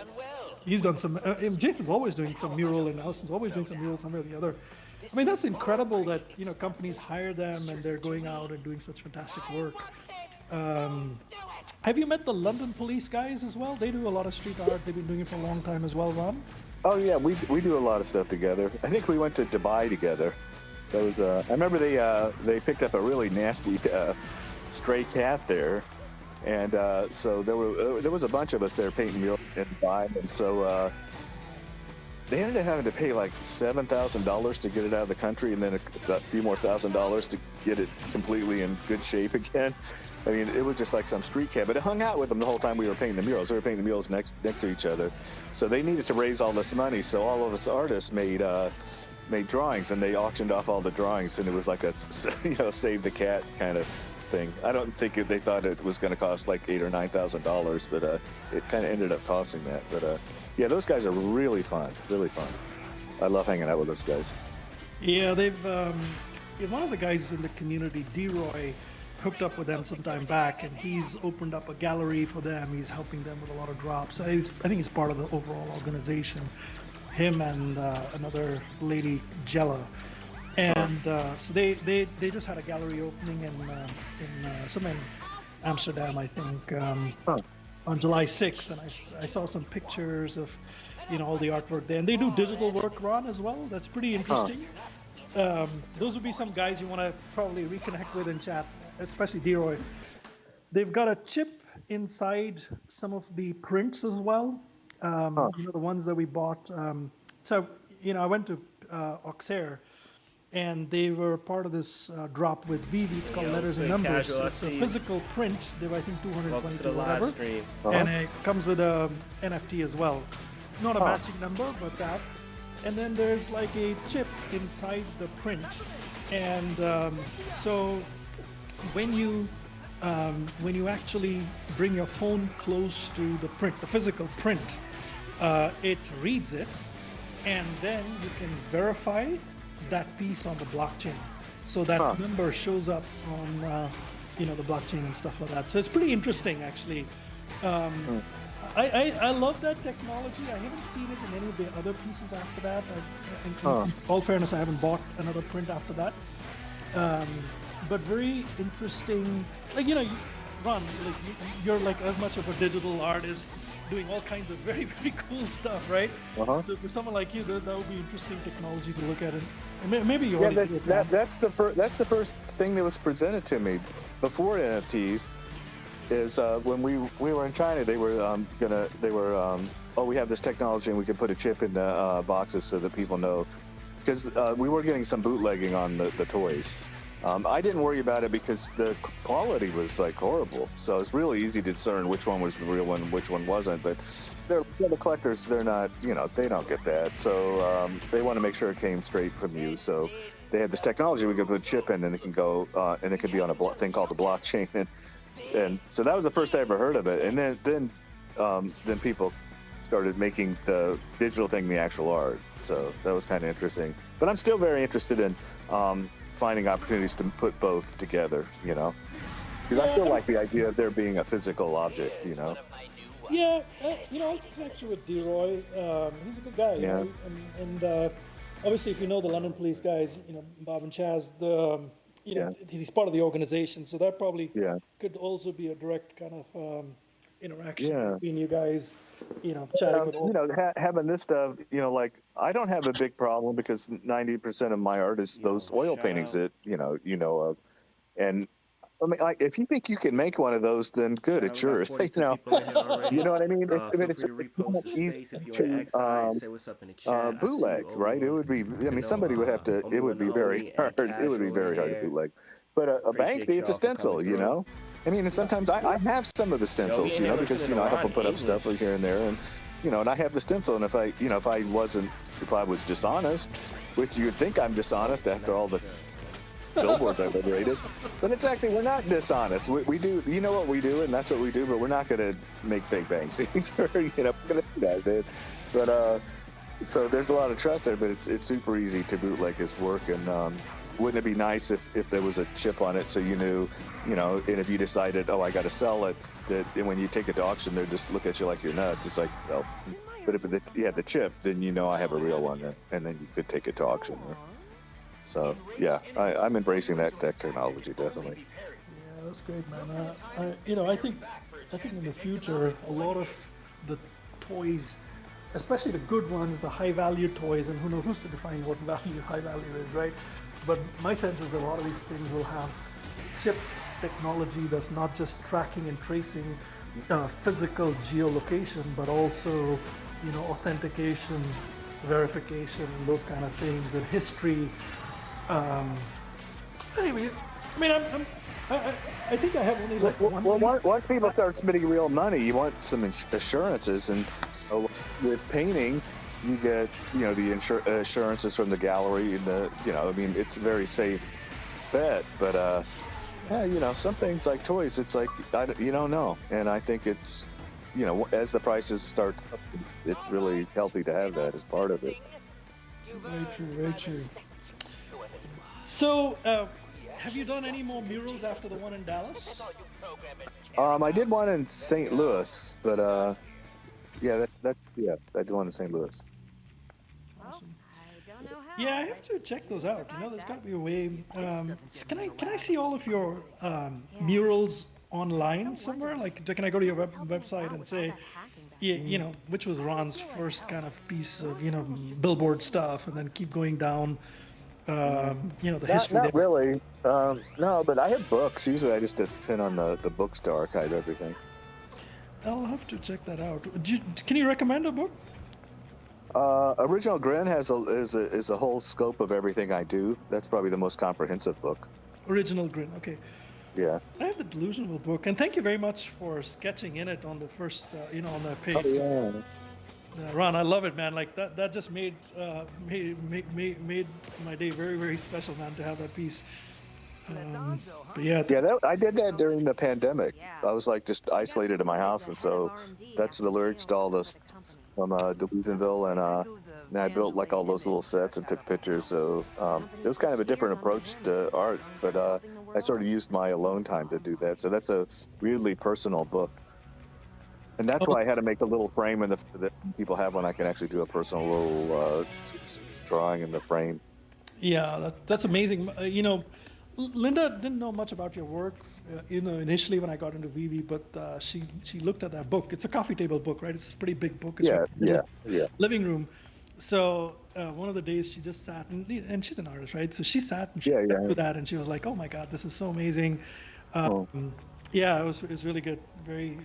he's done some. Jason's always doing some mural, and Alison's always doing some mural somewhere or the other. I mean, that's incredible that companies hire them and they're going out and doing such fantastic work. Have you met the London police guys as well? They do a lot of street art. They've been doing it for a long time as well, Ron. Oh yeah, we do a lot of stuff together. I think we went to Dubai together. That was I remember they picked up a really nasty stray cat there, and so there was a bunch of us there painting murals in Dubai, and so they ended up having to pay like $7,000 to get it out of the country, and then a few more $1,000s to get it completely in good shape again. I mean, it was just like some street cat, but it hung out with them the whole time we were painting the murals. We were painting the murals next to each other, so they needed to raise all this money. So all of us artists made drawings, and they auctioned off all the drawings, and it was like a save the cat kind of thing. I don't think they thought it was going to cost like $8,000 or $9,000, but it kind of ended up costing that. But yeah, those guys are really fun, really fun. I love hanging out with those guys. Yeah, they've one of the guys in the community, D-Roy, hooked up with them some time back, and he's opened up a gallery for them. He's helping them with a lot of drops. I think he's part of the overall organization. Him and another lady, Jella, and so they just had a gallery opening in somewhere in Amsterdam, I think, on July 6th, and I saw some pictures of all the artwork there, and they do digital work, Ron, as well. That's pretty interesting. Those would be some guys you want to probably reconnect with and chat, especially D-Roy. They've got a chip inside some of the prints as well. The ones that we bought. So I went to Auxerre, and they were part of this drop with Vivi. It's called Yo, Letters and Quick Numbers. Casual, I It's a see you. physical print. They were, I think, Welcome to 222 the or live whatever, stream. and it comes with a NFT as well. Not a Huh. matching number, but that. And then there's like a chip inside the print, and so when you actually bring your phone close to the print, the physical print, it reads it, and then you can verify that piece on the blockchain. So that Huh. number shows up on the blockchain and stuff like that. So it's pretty interesting, actually. I love that technology. I haven't seen it in any of the other pieces after that. In all fairness, I haven't bought another print after that. But very interesting. Like, Ron, like you're like as much of a digital artist, doing all kinds of very, very cool stuff, right? Uh-huh. So for someone like you, that would be interesting technology to look at it. And maybe you Yeah, already do it now. that's the first thing that was presented to me before NFTs. Is when we were in China, they were we have this technology and we can put a chip in the boxes so that people know, because we were getting some bootlegging on the toys. I didn't worry about it because the quality was like horrible, so it's really easy to discern which one was the real one, which one wasn't. But the collectors, they're not, they don't get that, so they want to make sure it came straight from you. So they had this technology we could put a chip in, and it can go and it could be on a thing called the blockchain. And so that was the first I ever heard of it. And then people started making the digital thing the actual art. So that was kind of interesting. But I'm still very interested in finding opportunities to put both together, because I still like the idea of there being a physical object, Yeah, I'll connect you with D-Roy. He's a good guy, Yeah. and obviously, if you know the London police guys, Bob and Chaz, he's part of the organization, so that probably Yeah. could also be a direct kind of interaction Yeah. between you guys, chatting with all. Having this stuff, like I don't have a big problem because 90% of my art is those oil shout paintings out. that you know of, and I mean, if you think you can make one of those, then good, Shout it's out, we got yours. 42 people in here already. You know what I mean? Feel free to repost not the easy space if you want to to XI and say what's up in the chat. I see you, bootleg, right? It Omi. would be. I mean, somebody would have to. It Omi would with the be very homie and hard. It would be Casual in very hard to here. bootleg. But a Appreciate Banksy, it's a y'all for coming stencil. through. I mean, and sometimes I have some of the stencils, in here because listening to I help them Ron put up stuff English. here and there, and and I have the stencil. And if I was dishonest, which you'd think I'm dishonest after all the billboards I've liberated, but it's actually, we're not dishonest. We do, what we do, and that's what we do. But we're not going to make fake Banksy, we're going to do that, dude. But so there's a lot of trust there. But it's super easy to bootleg his work, and wouldn't it be nice if there was a chip on it so you knew, and if you decided, oh, I got to sell it, that when you take it to auction, they'll just look at you like you're nuts. It's like, well, but if you had the chip, then I have a real one, and then you could take it to auction. So yeah, I'm embracing that technology, definitely. Yeah, that's great, man. I think in the future, a lot of the toys, especially the good ones, the high value toys, and who knows who's to define what high value is, right? But my sense is that a lot of these things will have chip technology that's not just tracking and tracing physical geolocation, but also, authentication, verification, and those kind of things, and history. Anyway, I mean, I think I have only like one. Well, once people start spending real money, you want some assurances, and with painting, you get the assurances from the gallery, and I mean, it's a very safe bet. But some things like toys, it's like you don't know, and I think it's as the prices start up, it's really healthy to have that as part of it. Very true, very true. So, have you done any more murals after the one in Dallas? I did one in St. Louis, but I did one in St. Louis. Awesome. Yeah, I have to check those out. There's got to be a way. Can I see all of your murals online somewhere? Like, can I go to your website and say, which was Ron's first kind of piece of billboard stuff, and then keep going down. The history. Not really. No, but I have books. Usually, I just depend on the books to archive everything. I'll have to check that out. Can you recommend a book? Original Grin is a whole scope of everything I do. That's probably the most comprehensive book. Original Grin. Okay. Yeah. I have the Delusional book, and thank you very much for sketching in it on the first, on that Oh page. yeah. Ron, I love it, man. Like that just made my day very, very special, man, to have that piece. But yeah, Yeah, I did that during the pandemic. I was like just isolated in my house, and so that's the lyrics to all those from Delusionville, and I built like all those little sets and took pictures. So it was kind of a different approach to art, but I sort of used my alone time to do that. So that's a weirdly personal book, and that's why I had to make a little frame in that people have when I can actually do a personal little drawing in the frame. yeah, that's amazing. Linda didn't know much about your work, initially when I got into VV, but she looked at that book. It's a coffee table book, right? It's a pretty big book. It's Yeah, right in the yeah, middle of yeah. the living room. So one of the days she just sat and she's an artist, right? So she sat and she Yeah, looked yeah. through that and she was like, "Oh my God, this is so amazing." Oh. Yeah, it was really good, very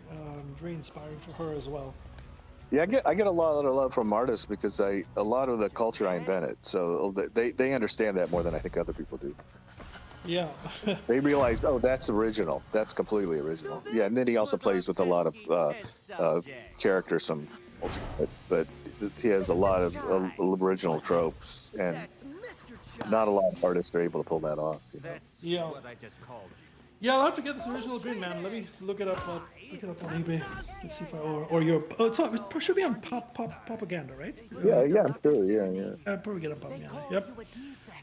inspiring for her as well. Yeah, I get a lot of love from artists because a lot of the culture I invented, so they understand that more than I think other people do. Yeah. They realize, oh, that's original. That's completely original. Yeah, and then he also plays with a lot of characters, some, but he has a lot of original tropes, and not a lot of artists are able to pull that off. You know? Yeah. Yeah, I'll have to get this Original Grin, man. Let me look it up. Look it up on eBay. Let's see if or your. Oh, it should be on propaganda, right? Yeah, yeah, I'm sure. Yeah, yeah. I'll probably get it on propaganda. Yep.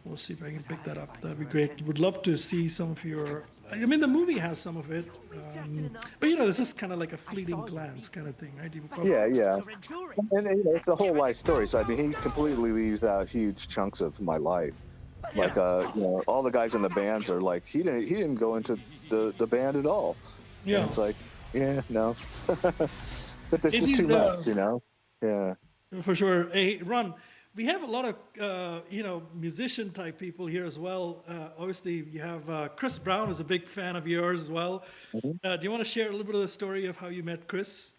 We'll see if I can pick that up. That'd be great. Would love to see some of your. I mean, the movie has some of it, but this is kind of like a fleeting glance kind of thing, right? Yeah, yeah. And it's a whole life story. So I mean, he completely leaves out huge chunks of my life. Like all the guys in the bands are like he didn't go into the band at all. Yeah. And it's like, yeah, no. But this is too much, Yeah. For sure. Hey, Ron, we have a lot of musician type people here as well. Obviously, you have Chris Brown is a big fan of yours as well. Mm-hmm. Do you want to share a little bit of the story of how you met Chris?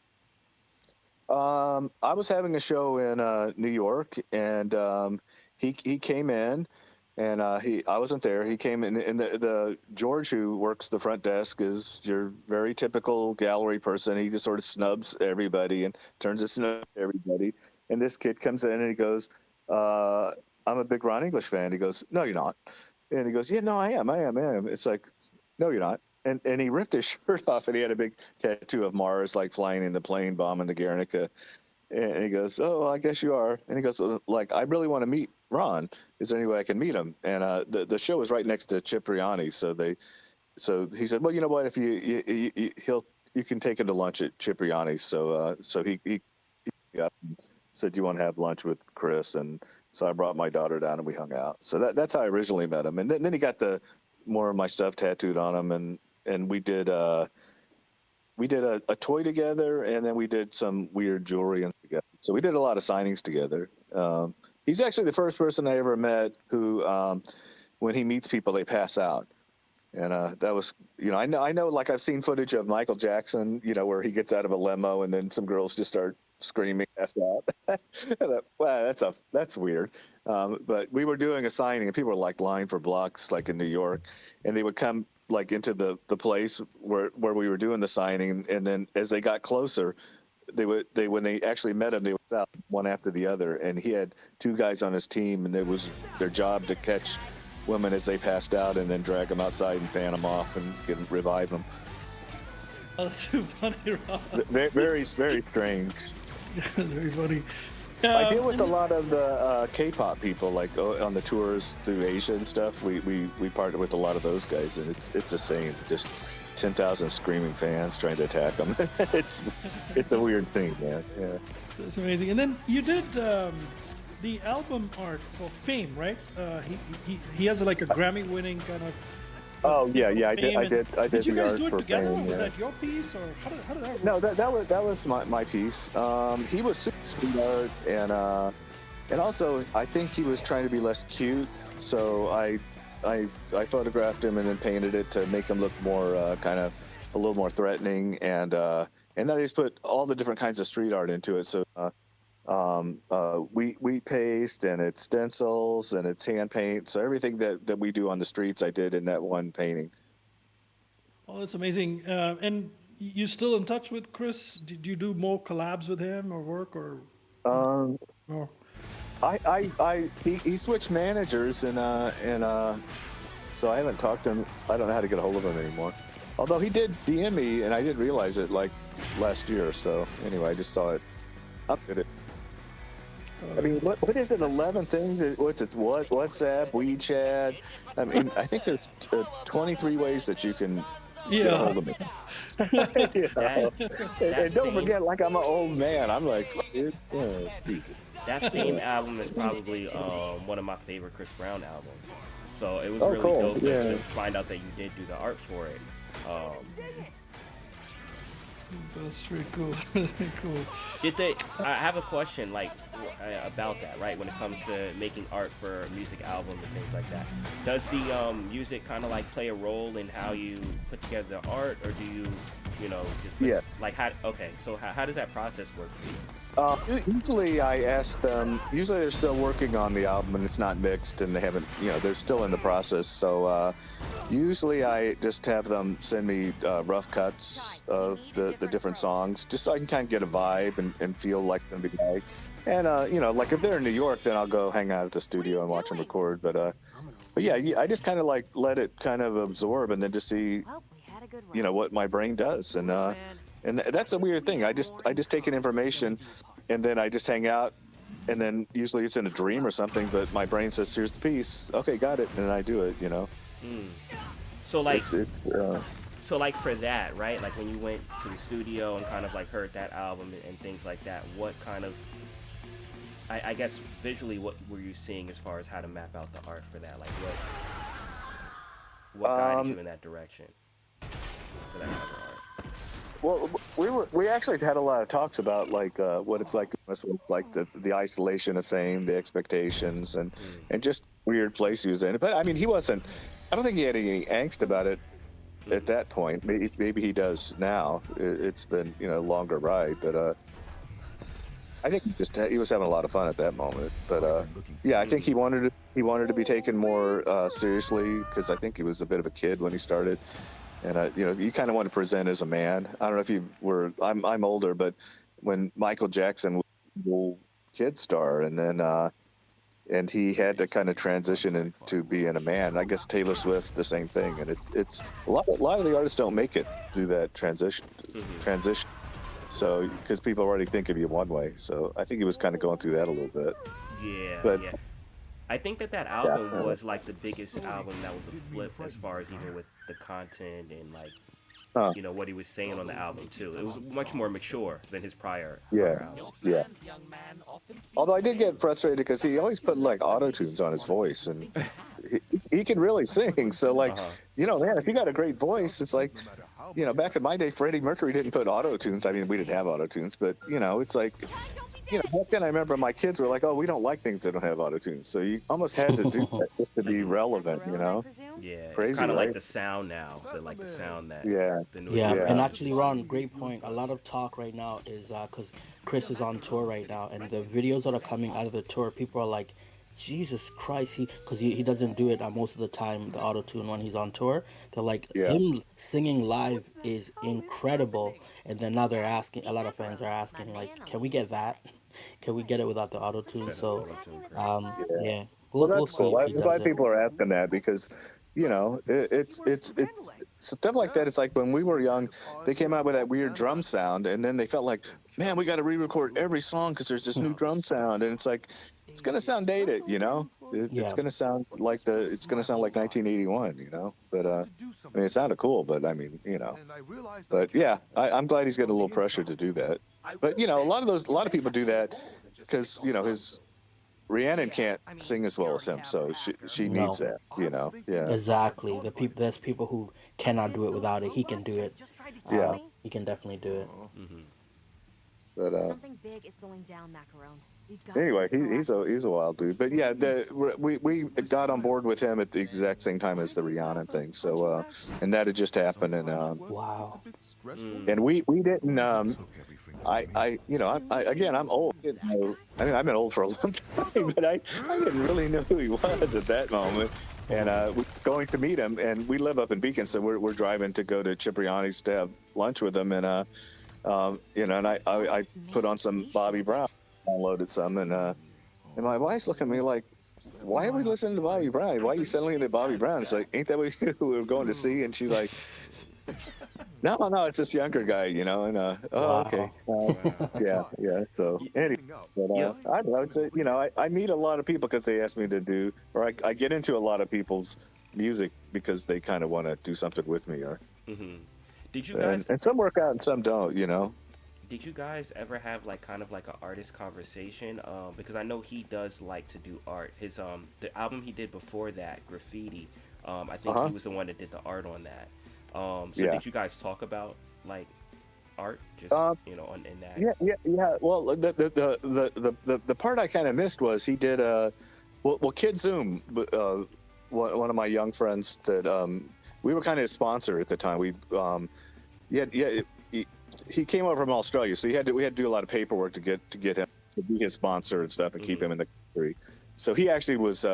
I was having a show in New York, and he came in, and I wasn't there. He came in, and the George, who works the front desk, is your very typical gallery person. He just sort of snubs everybody and turns to snub everybody. And this kid comes in and he goes, "I'm a big Ron English fan." He goes, "No, you're not." And he goes, "Yeah, no, I am." It's like, "No, you're not." And he ripped his shirt off, and he had a big tattoo of Mars, like flying in the plane, bombing the Guernica. And he goes, "Oh, well, I guess you are." And he goes, "Well, like, I really want to meet Ron. Is there any way I can meet him?" And the show was right next to Cipriani, so he said, "Well, you know what? If you can take him to lunch at Cipriani." So he got, said, "Do you want to have lunch with Chris?" And so I brought my daughter down and we hung out. So that's how I originally met him. And then he got more of my stuff tattooed on him, and we did a toy together, and then we did some weird jewelry together. So we did a lot of signings together. He's actually the first person I ever met who, when he meets people, they pass out. And that was, I know, like I've seen footage of Michael Jackson, where he gets out of a limo and then some girls just start screaming, "Pass out." Wow, that's weird. But we were doing a signing, and people were like lying for blocks, like in New York, and they would come like into the place where we were doing the signing, and then as they got closer, when they actually met him, they would out one after the other, and he had two guys on his team, and it was their job to catch women as they passed out and then drag them outside and fan them off and revive them. Oh, that's too funny, Rob. Very, very, very strange. Very funny. I deal with a lot of the K-pop people, like on the tours through Asia and stuff. We partner with a lot of those guys, and it's the same. Just 10,000 screaming fans trying to attack them. it's a weird scene, man. Yeah. That's amazing. And then you did the album art for Fame, right? He has like a Grammy-winning kind of. Oh yeah, I did. Did you the guys art do it for together? Fame, Was yeah. that your piece, or how did that work? No, that was my piece. He was super street art, and also I think he was trying to be less cute, so I photographed him and then painted it to make him look more kind of a little more threatening, and then I just put all the different kinds of street art into it. So wheat paste, and it's stencils, and it's hand paint. So everything that we do on the streets, I did in that one painting. Oh, that's amazing. And you still in touch with Chris? Did you do more collabs with him or work or? Um, Or he switched managers, and so I haven't talked to him. I don't know how to get a hold of him anymore. Although he did DM me, and I didn't realize it like last year or so. Anyway, I just saw it. Update it. I mean, what is it? 11 things? What's it? WhatsApp, WeChat. I mean, I think there's 23 ways that you can get a hold yeah. of me. You That know? that And don't fame forget, like I'm an old man. I'm like, dude, Jesus. that Fame album is probably one of my favorite Chris Brown albums. So it was Oh, really cool. dope Yeah. to find out that you did do the art for it. Um, That's pretty cool. Really cool. did they? I have a question like about that, right? When it comes to making art for a music album and things like that, does the music kind of like play a role in how you put together the art, or do you, just Yes. like how? Okay, so how does that process work for you? Usually I ask them, usually they're still working on the album and it's not mixed and they haven't, they're still in the process. So usually I just have them send me rough cuts of the different songs just so I can kind of get a vibe and feel like them be like. And, like if they're in New York, then I'll go hang out at the studio and watch them record. But yeah, I just kind of like let it kind of absorb and then just see, what my brain does. And that's a weird thing. I just take in information and then I just hang out and then usually it's in a dream or something, but my brain says, here's the piece. Okay, got it. And then I do it. Mm. So like, It's, so like for that, right? Like when you went to the studio and kind of like heard that album and things like that, what kind of, I guess visually, what were you seeing as far as how to map out the art for that? Like what guided um, you in that direction for that kind of art? well, we actually had a lot of talks about like what it's like the isolation of fame, the expectations, and Mm. and just weird place he was in. But I mean, he wasn't. I don't think he had any angst about it at Mm. that point. Maybe he does now. It's been a longer ride, but I think he was having a lot of fun at that moment. But yeah, I think Mm. he wanted to be taken more seriously because I think he was a bit of a kid when he started, and you kind of want to present as a man. I don't know if you were. I'm older, but when Michael Jackson was a little kid star, and he had to kind of transition into being a man. I guess Taylor Swift the same thing, and it's a lot of the artists don't make it through that Mm-hmm. transition. So because people already think of you one way, so I think he was kind of going through that a little bit. Yeah, But yeah. I think that yeah, album was like the biggest album that was a flip as far as even with the content and like huh, what he was saying on the album too. It was much more mature than his prior yeah, albums. yeah. Although I did get frustrated because he always put like auto tunes on his voice, and he, he can really sing. So Uh like, huh. man, if you got a great voice, it's like, back in my day, Freddie Mercury didn't put auto tunes. I mean, we didn't have auto tunes, but it's like, back then I remember my kids were like, oh, we don't like things that don't have auto tunes. So you almost had to do that just to be Hmm. relevant. Yeah, it's Crazy, kind of like right? the sound now, the sound that Yeah, the newer Yeah, and yeah. generations actually, listen Ron, to. great point. A lot of talk right now is because Chris is on tour right now, and the videos that are coming out of the tour, people are like, Jesus Christ, because he doesn't do it most of the time, the auto tune when he's on tour. They're like, Yeah. him singing live is incredible. And then now they're asking, a lot of fans are asking, like, can we get that? Can we get it without the auto tune? Instead of the So, auto tune, correct? yeah, Well, we'll that's see cool. if he I'm does glad it. people are asking that because, it's stuff like that. It's like when we were young, they came out with that weird drum sound, and then they felt like, man, we got to re-record every song because there's this new drum sound, and it's like, it's gonna sound dated. It's Yeah. gonna sound like it's gonna sound like 1981. But I mean, it sounded cool, but I mean, but yeah, I'm glad he's getting a little pressure to do that. But a lot of people do that because his Rhiannon can't sing as well as him, so she needs No. that. Yeah, Exactly. There's people who cannot do it without it. He can do it. yeah. He can definitely do it. Hmm. But Something big is going down, Macaron. We've got to be anyway, proactive. he's a wild dude. But yeah, we got on board with him at the exact same time as the Rihanna thing. So and that had just happened, Wow. and we didn't. I again, I'm old. I didn't know. I mean, I've been old for a long time, but I didn't really know who he was at that moment. And we're going to meet him, and we live up in Beacon, so we're driving to go to Cipriani's to have lunch with him, and and I put on some Bobby Brown, downloaded some, and my wife's looking at me like, why are we listening to Bobby Brown? Why are you settling into Bobby Brown? It's like, ain't that what we were going to see? And she's like, no, it's this younger guy, and oh, okay, Wow. yeah. So anyway, but Yeah. I don't know. It's I meet a lot of people because they ask me to do, or I get into a lot of people's music because they kind of want to do something with me, or Hmm. Did you guys and some work out and some don't, did you guys ever have like kind of like an artist conversation? Because I know he does like to do art. His the album he did before that, Graffiti. I think Uh-huh. he was the one that did the art on that. So Yeah. did you guys talk about like art, just Um, on in that? yeah. Well, the part I kind of missed was he did well, Kid Zoom, one of my young friends that we were kind of his sponsor at the time. Yeah, he came over from Australia, so we had to do a lot of paperwork to get him to be his sponsor and stuff and keep Hmm. him in the country. So he actually was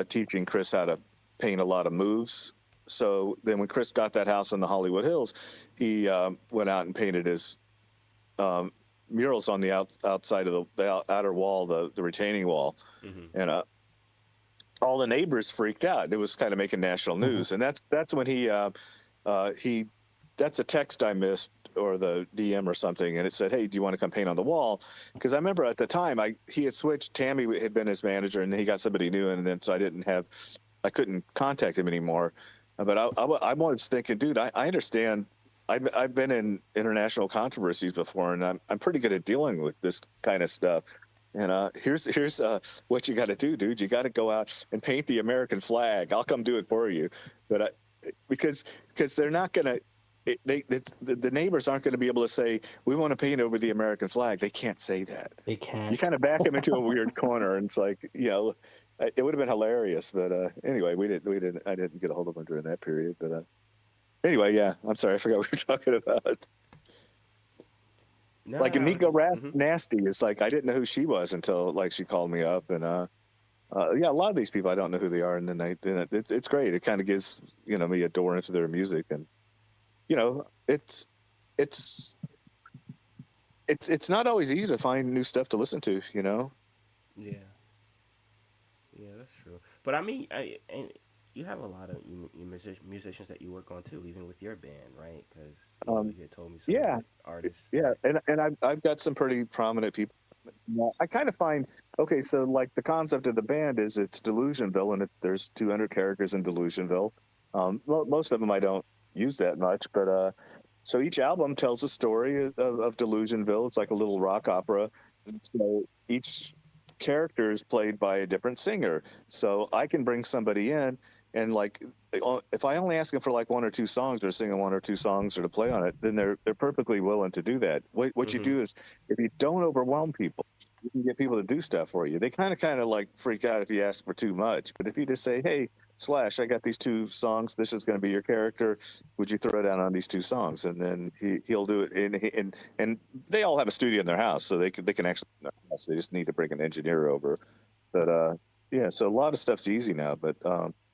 teaching Chris how to paint a lot of moves. So then when Chris got that house in the Hollywood Hills, he went out and painted his um, murals on the outside of the outer wall, the retaining wall, Hmm. and all the neighbors freaked out. It was kind of making national news, and that's when he that's a text I missed or the DM or something, and it said, "Hey, do you want to come paint on the wall?" Because I remember at the time he had switched. Tammy had been his manager, and then he got somebody new, and then so I couldn't contact him anymore. But I was thinking, dude, I understand. I've been in international controversies before, and I'm pretty good at dealing with this kind of stuff. And here's what you got to do, dude. You got to go out and paint the American flag. I'll come do it for you. But because they're not gonna. The neighbors aren't going to be able to say we want to paint over the American flag. They can't say that. They You can't. kind of back them into a weird corner, and it's like it would have been hilarious. But anyway, we didn't. I didn't get a hold of them during that period. But anyway, yeah. I'm sorry, I forgot what we were talking about. No, Like no, I was Nico just. Hmm. Nasty is like I didn't know who she was until like she called me up, and yeah, a lot of these people I don't know who they are, and then it's great. It kind of gives me a door into their music, and it's it's it's not always easy to find new stuff to listen to. Yeah. Yeah, that's true. But I mean, and you have a lot of musicians that you work on too, even with your band, right? Because Um, you had told me some of yeah, the artists yeah, that. and I've got some pretty prominent people. Yeah, I kind of find okay, so like the concept of the band is it's Delusionville, and there's 200 characters in Delusionville. Most of them I don't use that much, but so each album tells a story of Delusionville. It's like a little rock opera. And so each character is played by a different singer. So I can bring somebody in and like if I only ask them for like one or two songs or singing one or two songs or to play on it, then they're perfectly willing to do that. What you Hmm. do is if you don't overwhelm people, you can get people to do stuff for you. They kind of like freak out if you ask for too much. But if you just say, "Hey, Slash, I got these two songs. This is going to be your character. Would you throw down on these two songs?" And then he'll do it. And they all have a studio in their house, so they can actually. They just need to bring an engineer over. But yeah, so a lot of stuff's easy now. But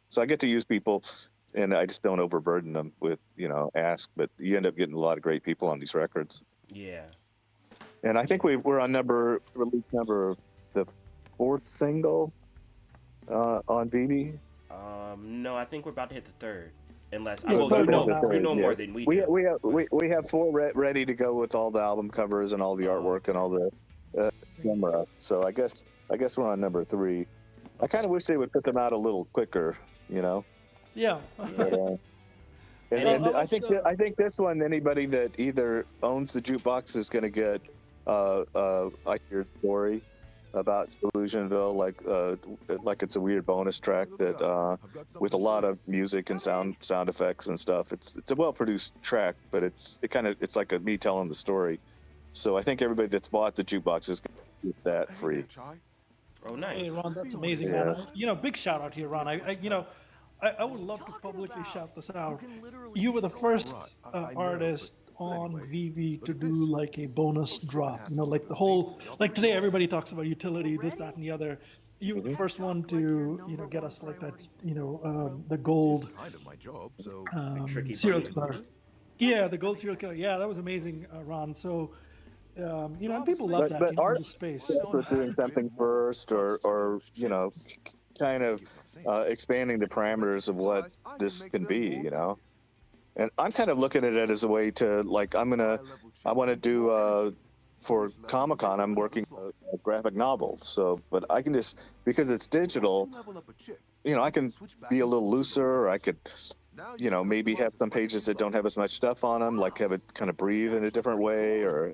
so I get to use people, and I just don't overburden them with ask. But you end up getting a lot of great people on these records. Yeah. And I think Yeah. we're on release number the fourth single on VB. No, I think we're about to hit the third. Unless, Yeah, well, third one you out. know Yeah. more than we do. But We have four ready to go with all the album covers and all the artwork and okay, all the camera. So I guess we're on number three. I kind okay, of wish they would put them out a little quicker, you know. Yeah. But, yeah. And Well, it, I I like think the. I think this one anybody that either owns the jukebox is going to get I hear story about Illusionville like it's a weird bonus track that with a lot of music and sound effects and stuff. It's a well produced track, but it's like me telling the story. So I think everybody that's bought the jukebox is going to get that free. Oh, Hey, nice. Ron, that's amazing, Yeah. man. Big shout out here, Ron. I would love to publicly shout this out. You were the first artist on VV to do like a bonus drop. Like the whole, like today everybody talks about utility, this, that, and the other. You were the first one to, get us like that, the gold Tricky serial bucket. killer. Yeah, the gold serial killer. Yeah, that was amazing, Ron. So, and people love that, But in the space. for doing something first, or kind of expanding the parameters of what this can be. And I'm kind of looking at it as a way to like I want to do for Comic-Con. I'm working a graphic novel, so but I can just because it's digital, I can be a little looser. Or I could, maybe have some pages that don't have as much stuff on them, like have it kind of breathe in a different way, or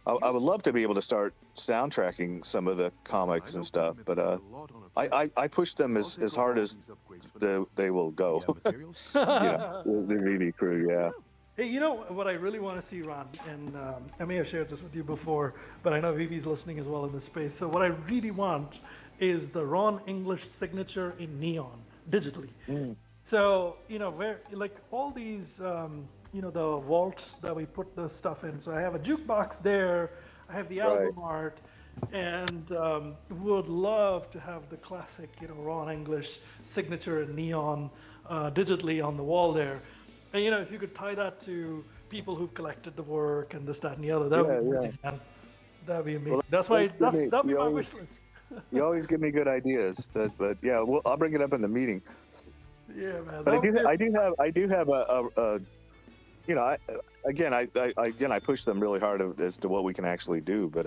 I would love to be able to start soundtracking some of the comics and stuff, but I push them as hard as they will go. The VV crew, yeah. Hey, what I really want to see, Ron, and I may have shared this with you before, but I know Vivi's listening as well in this space. So what I really want is the Ron English signature in neon, digitally. So, where like all these, the vaults that we put the stuff in. So I have a jukebox there, I have the album art, and would love to have the classic, Ron English signature in neon digitally on the wall there. And, if you could tie that to people who've collected the work and this, that, and the other, that would be amazing, man. That'd be amazing. Well, that'd be my wish list. You always give me good ideas, but yeah, I'll bring it up in the meeting. Yeah, man. But I do have a I push them really hard as to what we can actually do. But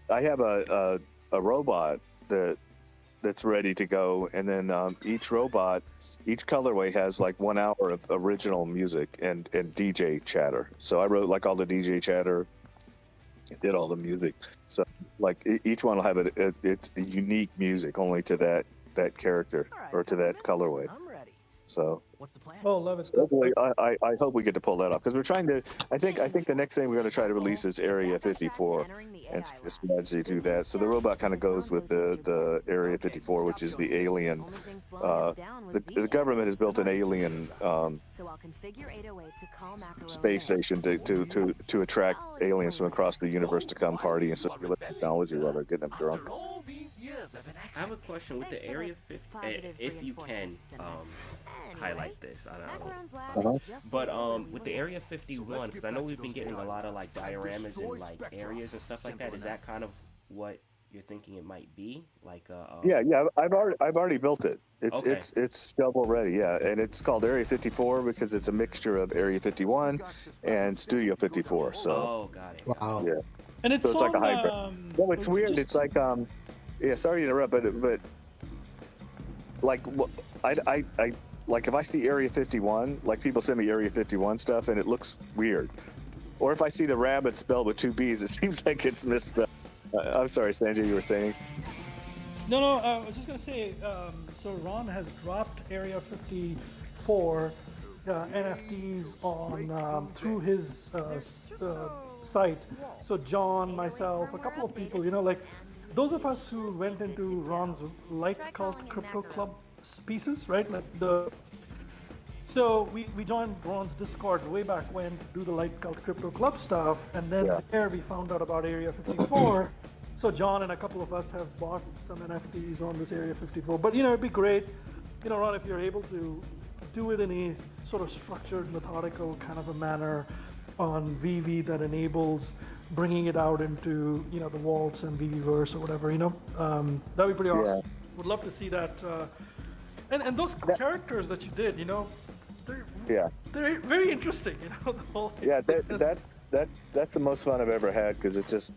I have a robot that's ready to go, and then each colorway has like 1 hour of original music and DJ chatter. So I wrote like all the DJ chatter, did all the music. So like each one will have it's unique music only to that character or to that colorway. So what's the plan? Oh, love it. hopefully, I hope we get to pull that off because we're trying to. I think the next thing we're going to try to release is Area 54, and strategy to do that. So the robot kind of goes with the Area 54, which is the alien. The government has built an alien space station to attract aliens from across the universe to come party and circulate technology while they're getting them drunk. I have a question with the Area 50, if you can highlight this. I don't know. But with the Area 51, because I know we've been getting a lot of like dioramas and like areas and stuff like that. Is that kind of what you're thinking it might be? Like yeah, I've already built it. It's shovel ready, yeah, and it's called Area 54 because it's a mixture of Area 51 and Studio 54. So got it. Wow. Yeah, and it's so it's like a hybrid. No, it's weird. It's like yeah, sorry to interrupt, but like I like if I see Area 51, like people send me Area 51 stuff and it looks weird, or if I see the rabbit spelled with 2 B's, it seems like it's misspelled. I'm sorry, Sanjay, you were saying? No, I was just gonna say. So Ron has dropped Area 54 NFTs on through his site. So John, myself, a couple of people, like. Those of us who went into Ron's Light Cult Crypto Club pieces, right? So we joined Ron's Discord way back when to do the Light Cult Crypto Club stuff, and then there we found out about Area 54. So John and a couple of us have bought some NFTs on this Area 54. But it'd be great, Ron, if you're able to do it in a sort of structured, methodical kind of a manner on VV that enables bringing it out into the vaults and VVverse or whatever, that'd be pretty awesome. Would love to see that. And those characters that you did, they're very interesting. The whole that's the most fun I've ever had because it's just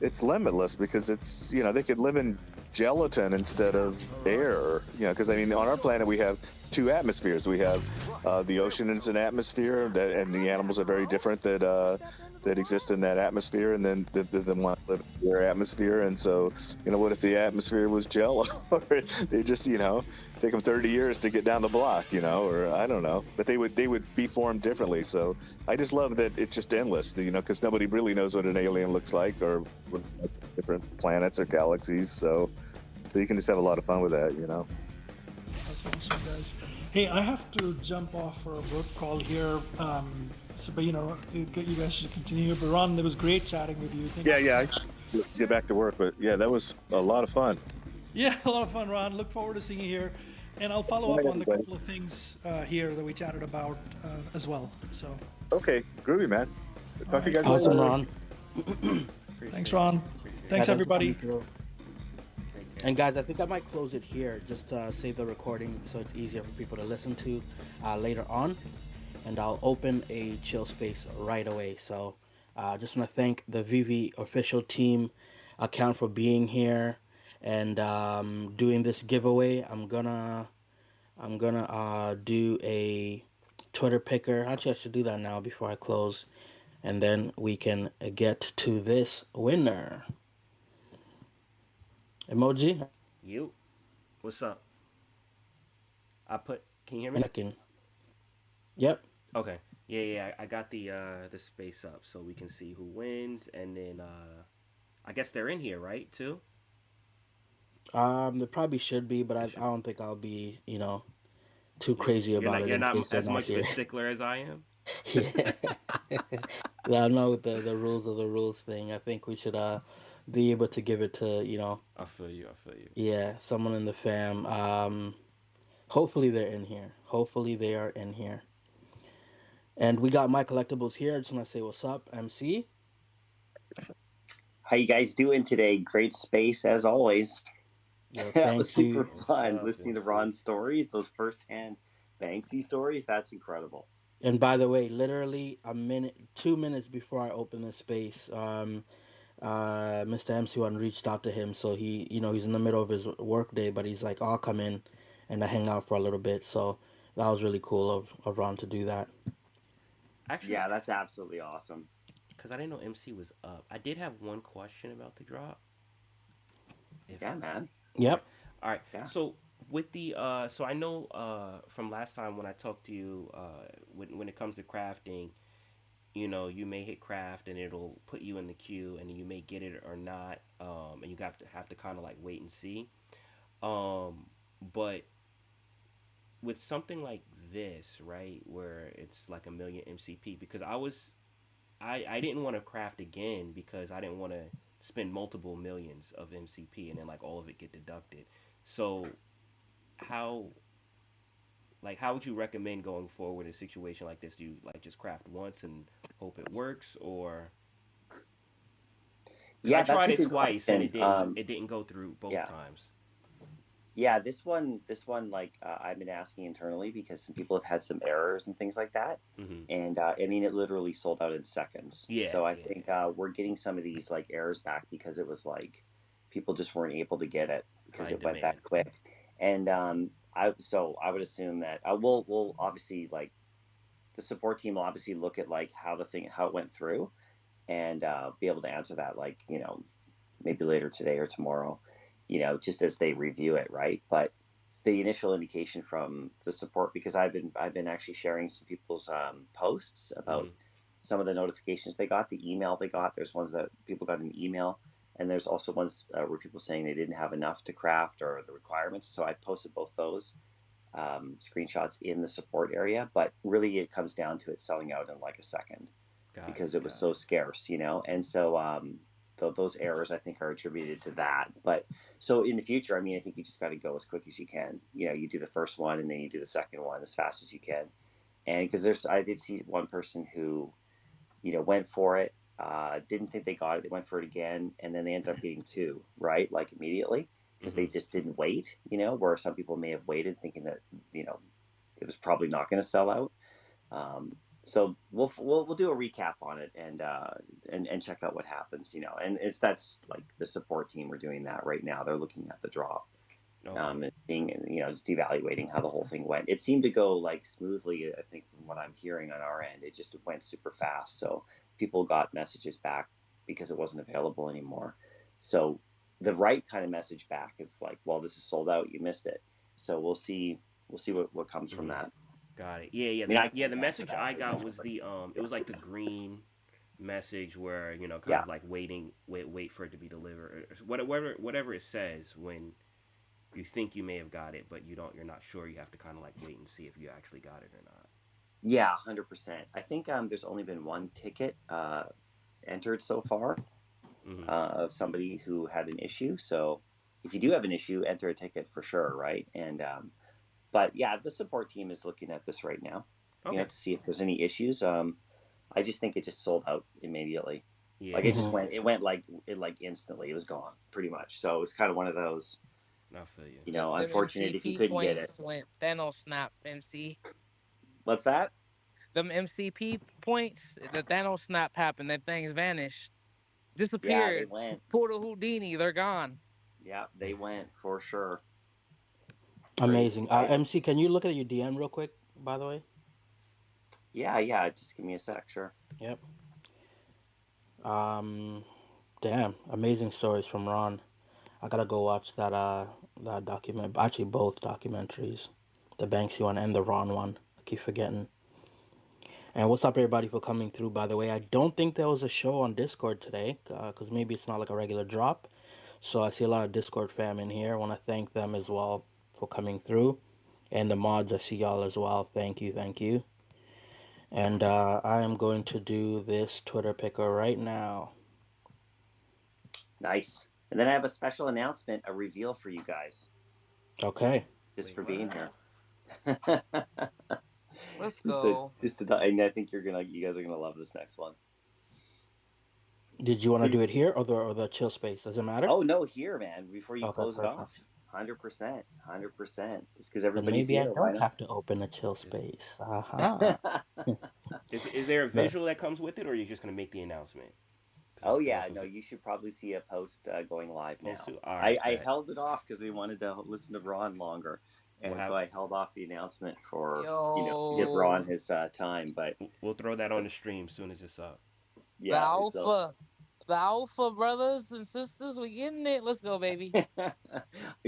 it's limitless because it's they could live in gelatin instead of air. Because on our planet we have 2 atmospheres. We have the ocean is an atmosphere, and the animals are very different that exist in that atmosphere, and then the want to live in their atmosphere. And so, what if the atmosphere was Jello, or they just, take them 30 years to get down the block, or I don't know, but they would be formed differently. So I just love that it's just endless, because nobody really knows what an alien looks like or what different planets or galaxies. So you can just have a lot of fun with that. That's awesome, guys. Hey, I have to jump off for a work call here. But you guys should continue. But Ron, it was great chatting with you. Thank Yeah, you so yeah. I much. get back to work, but yeah, that was a lot of fun. Yeah, a lot of fun, Ron. Look forward to seeing you here, and I'll follow All up right, on the everybody. couple of things here that we chatted about as well. So, Okay, groovy, man. all Talk to you right. guys Awesome, later. Ron. Thanks, Appreciate it. Ron. Appreciate Yeah, Thanks, it. thanks for coming everybody. through. Take care. And guys, I think I might close it here. Just save the recording so it's easier for people to listen to later on. And I'll open a chill space right away. So just want to thank the VV official team account for being here and doing this giveaway. I'm gonna do a Twitter picker. Actually, I should do that now before I close, and then we can get to this winner. Emoji. You. What's up? I put. Can you hear And me? I can. Yep. Okay. Yeah, yeah. I got the space up so we can see who wins, and then I guess they're in here, right? Too. There probably should be, but I, They I should. don't think I'll be, too You crazy you're about not it you're in not case they're as not much of a here. stickler as I am. Yeah. I know the rules of the rules thing. I think we should be able to give it to, I feel you. I feel you. yeah, someone in the fam. Hopefully they're in here. Hopefully they are in here. And we got my collectibles here. I just want to say what's up, MC. How you guys doing today? Great space as always. Yo, That was thank super you. What's fun up, listening to MC? Ron's stories, those firsthand Banksy stories. That's incredible. And by the way, literally a minute, 2 minutes before I open this space, Mr. MC1 reached out to him. So he's in the middle of his work day, but he's like, I'll come in and I hang out for a little bit. So that was really cool of Ron to do that. Actually, Yeah, that's absolutely awesome. because I didn't know MC was up. I did have one question about the drop. If Yeah, man. okay, Yep. all right. Yeah. So with the so I know from last time when I talked to you when it comes to crafting, you may hit craft and it'll put you in the queue and you may get it or not, and you have to kind of like wait and see. But with something like this, right, where it's like a million MCP, because I didn't want to craft again because I didn't want to spend multiple millions of MCP and then like all of it get deducted. So how how would you recommend going forward in a situation like this? Do you like just craft once and hope it works, or because I Yeah, that's tried a it good twice and question. it didn't go through both Yeah. times. Yeah, this one, like I've been asking internally because some people have had some errors and things like that, Mm-hmm. and I mean it literally sold out in seconds. Yeah, So I yeah, think we're getting some of these like errors back because it was like people just weren't able to get it because high it went that demand. quick, and I would assume that we'll obviously like the support team will obviously look at like how it went through and be able to answer that like maybe later today or tomorrow, just as they review it, right? But the initial indication from the support, because I've been actually sharing some people's posts about Mm-hmm. some of the notifications they got, the email they got. There's ones that people got an email, and there's also ones where people saying they didn't have enough to craft or the requirements. So I posted both those screenshots in the support area, but really it comes down to it selling out in like a second Got it, because it was got so it. scarce, and so those errors I think are attributed to that. But so in the future, I mean, I think you just got to go as quick as you can. You do the first one and then you do the second one as fast as you can. And because I did see one person who went for it, didn't think they got it, they went for it again, and then they ended up getting two, right, like immediately, because Mm-hmm. they just didn't wait. Where some people may have waited thinking that you know it was probably not going to sell out. Um, so we'll do a recap on it and check out what happens. And that's like the support team are doing that right now. They're looking at the drop, Okay. and seeing, just evaluating how the whole thing went. It seemed to go like smoothly. I think from what I'm hearing on our end, it just went super fast. So people got messages back because it wasn't available anymore. So the right kind of message back is like, well, this is sold out, you missed it. So we'll see what comes from Mm-hmm. that. Got it. Yeah, yeah. I mean, I Yeah, can't the answer message that I right got now, was but the it was like the green message where kind yeah. of like wait for it to be delivered, or whatever it says when you think you may have got it, but you're not sure. You have to kind of like wait and see if you actually got it or not. Yeah, 100%. I think there's only been one ticket entered so far Mm-hmm. of somebody who had an issue. So if you do have an issue, enter a ticket for sure, right? And but yeah, the support team is looking at this right now, Okay. to see if there's any issues. I just think it just sold out immediately. Like Yeah, it went like instantly. It was gone pretty much. So it was kind of one of those, I feel you. Them unfortunate if you MCP couldn't get it. points went Thanos snap, MC. What's that? Them MCP points, the Thanos snap happened. That things vanished, Yeah, they disappeared. went. Pulled a Houdini, they're gone. Yeah, they went for sure. Crazy, Amazing. right? MC, can you look at your DM real quick, by the way? Yeah, yeah. Just give me a sec, sure. Yep. Um, damn, amazing stories from Ron. I gotta go watch that document. Actually, both documentaries, the Banksy one and the Ron one. I keep forgetting. And what's up, everybody, for coming through? By the way, I don't think there was a show on Discord today, because maybe it's not like a regular drop. So I see a lot of Discord fam in here. I want to thank them as well for coming through, and the mods. I see y'all as well. Thank you, thank you. And I am going to do this Twitter picker right now. Nice. And then I have a special announcement, a reveal for you guys, Okay. just Wait, for what? being here. Let's go. and I think you guys are gonna love this next one. Did you want to do it here or the chill space? Does it matter? Oh no, here, man! Before you Okay, close it perfect. off, 100%, 100%. Just because Then everybody's maybe I here, why don't not? have to open a chill Is space. Aha. is there a No. visual that comes with it, or are you just gonna make the announcement? Because I Oh feel yeah, like no, was it you should probably see a post going live supposed now. to? All I, right, I bet. held it off because we wanted to listen to Ron longer, We'll and so have I held off the announcement for to give Ron Yo, his time. But we'll throw that on the stream as soon as it's up. the yeah, it's a. alpha, the alpha brothers and sisters, we getting it. Let's go, baby.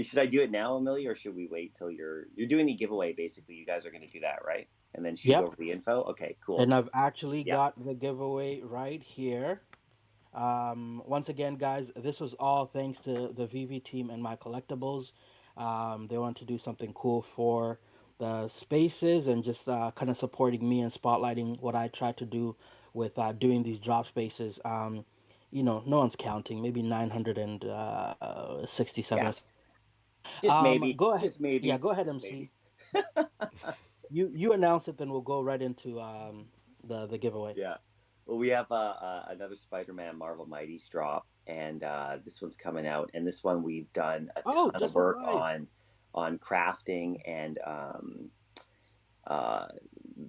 Should I do it now, Amelia, or should we wait till you're doing the giveaway? Basically, you guys are going to do that, right? And then shoot Yep. over the info. Okay, cool. And I've actually Yeah, got the giveaway right here. Once again, guys, this was all thanks to the VV team and my collectibles. They wanted to do something cool for the spaces and just kind of supporting me and spotlighting what I tried to do with doing these drop spaces. No one's counting, maybe 967 or yeah. something. Just maybe, Go ahead. just Yeah, maybe, go ahead, just MC. maybe. You announce it, then we'll go right into the giveaway. Yeah. Well, we have another Spider-Man Marvel Mighties drop, and this one's coming out. And this one we've done a Oh, ton of just went work live. on crafting and uh,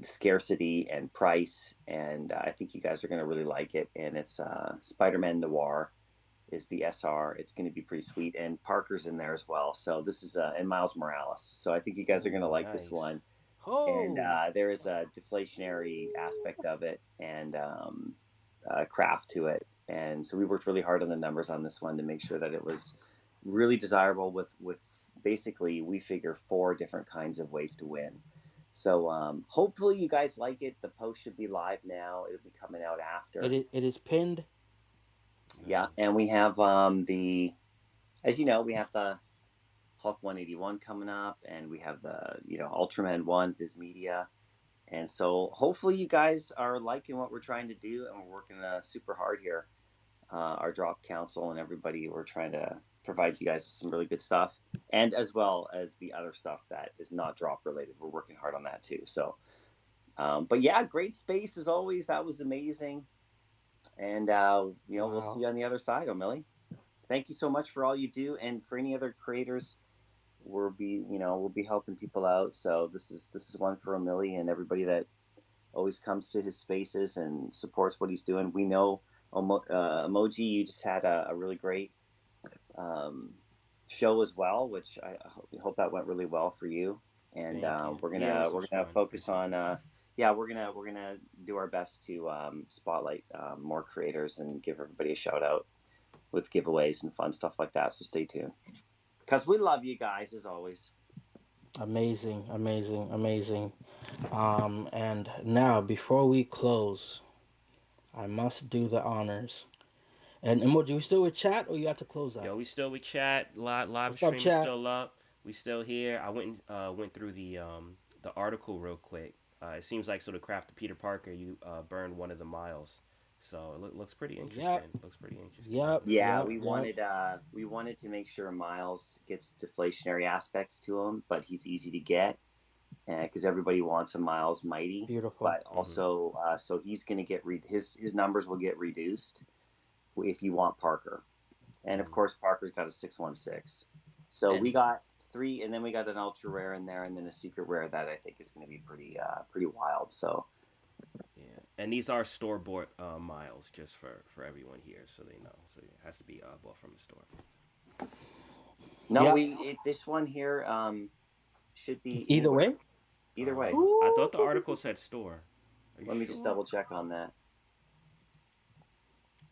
scarcity and price. And I think you guys are going to really like it. And it's Spider-Man Noir is the SR. It's going to be pretty sweet, and Parker's in there as well. So this is and Miles Morales. So I think you guys are going to Ooh, like this nice. one, and Oh, there is a deflationary aspect of it and craft to it. And so we worked really hard on the numbers on this one to make sure that it was really desirable with basically we figure 4 different kinds of ways to win. So hopefully you guys like it. The post should be live now. It'll be coming out after. it is pinned. Yeah, Nice. and we have as you know, we have the Hulk 181 coming up, and we have the Ultraman 1 Viz Media. And so hopefully you guys are liking what we're trying to do, and we're working super hard here. Our drop council and everybody, we're trying to provide you guys with some really good stuff, and as well as the other stuff that is not drop related. We're working hard on that too. So, but yeah, great space as always. That was amazing, and we'll see Wow. you on the other side, O'Milly. Thank you so much for all you do, and for any other creators we'll be helping people out. So this is one for O'Milly and everybody that always comes to his spaces and supports what he's doing. We know Emoji, you just had a really great um, show as well, which I hope that went really well for you. And Thank you. we're Yeah, gonna this we're was gonna fun. focus Appreciate on it. yeah, we're gonna do our best to spotlight more creators and give everybody a shout out with giveaways and fun stuff like that. So stay tuned because we love you guys as always. Amazing, amazing, amazing. And now before we close, I must do the honors. And emoji, we still with chat, or you have to close Yo, out? we still with chat. Live What's up, stream is chat? still up. We still here. I went through the article real quick. It seems like so to craft the Peter Parker, you burned one of the miles. So it looks pretty Yep, interesting. Looks pretty interesting. yep, Yeah, yep, yep. we wanted to make sure Miles gets deflationary aspects to him, but he's easy to get because everybody wants a Miles Mighty. Beautiful. But Hmm. also, so he's going to get his numbers will get reduced if you want Parker, and of Hmm. course Parker's got a 616. So we And got three, and then we got an ultra rare in there, and then a secret rare that I think is going to be pretty wild. So yeah, and these are store bought miles just for everyone here, so they know. So it has to be bought from the store. no, Yep. this one here should It's be either anywhere way. either way. I thought the Ooh. article said store. Are you Let me just sure? double check on that.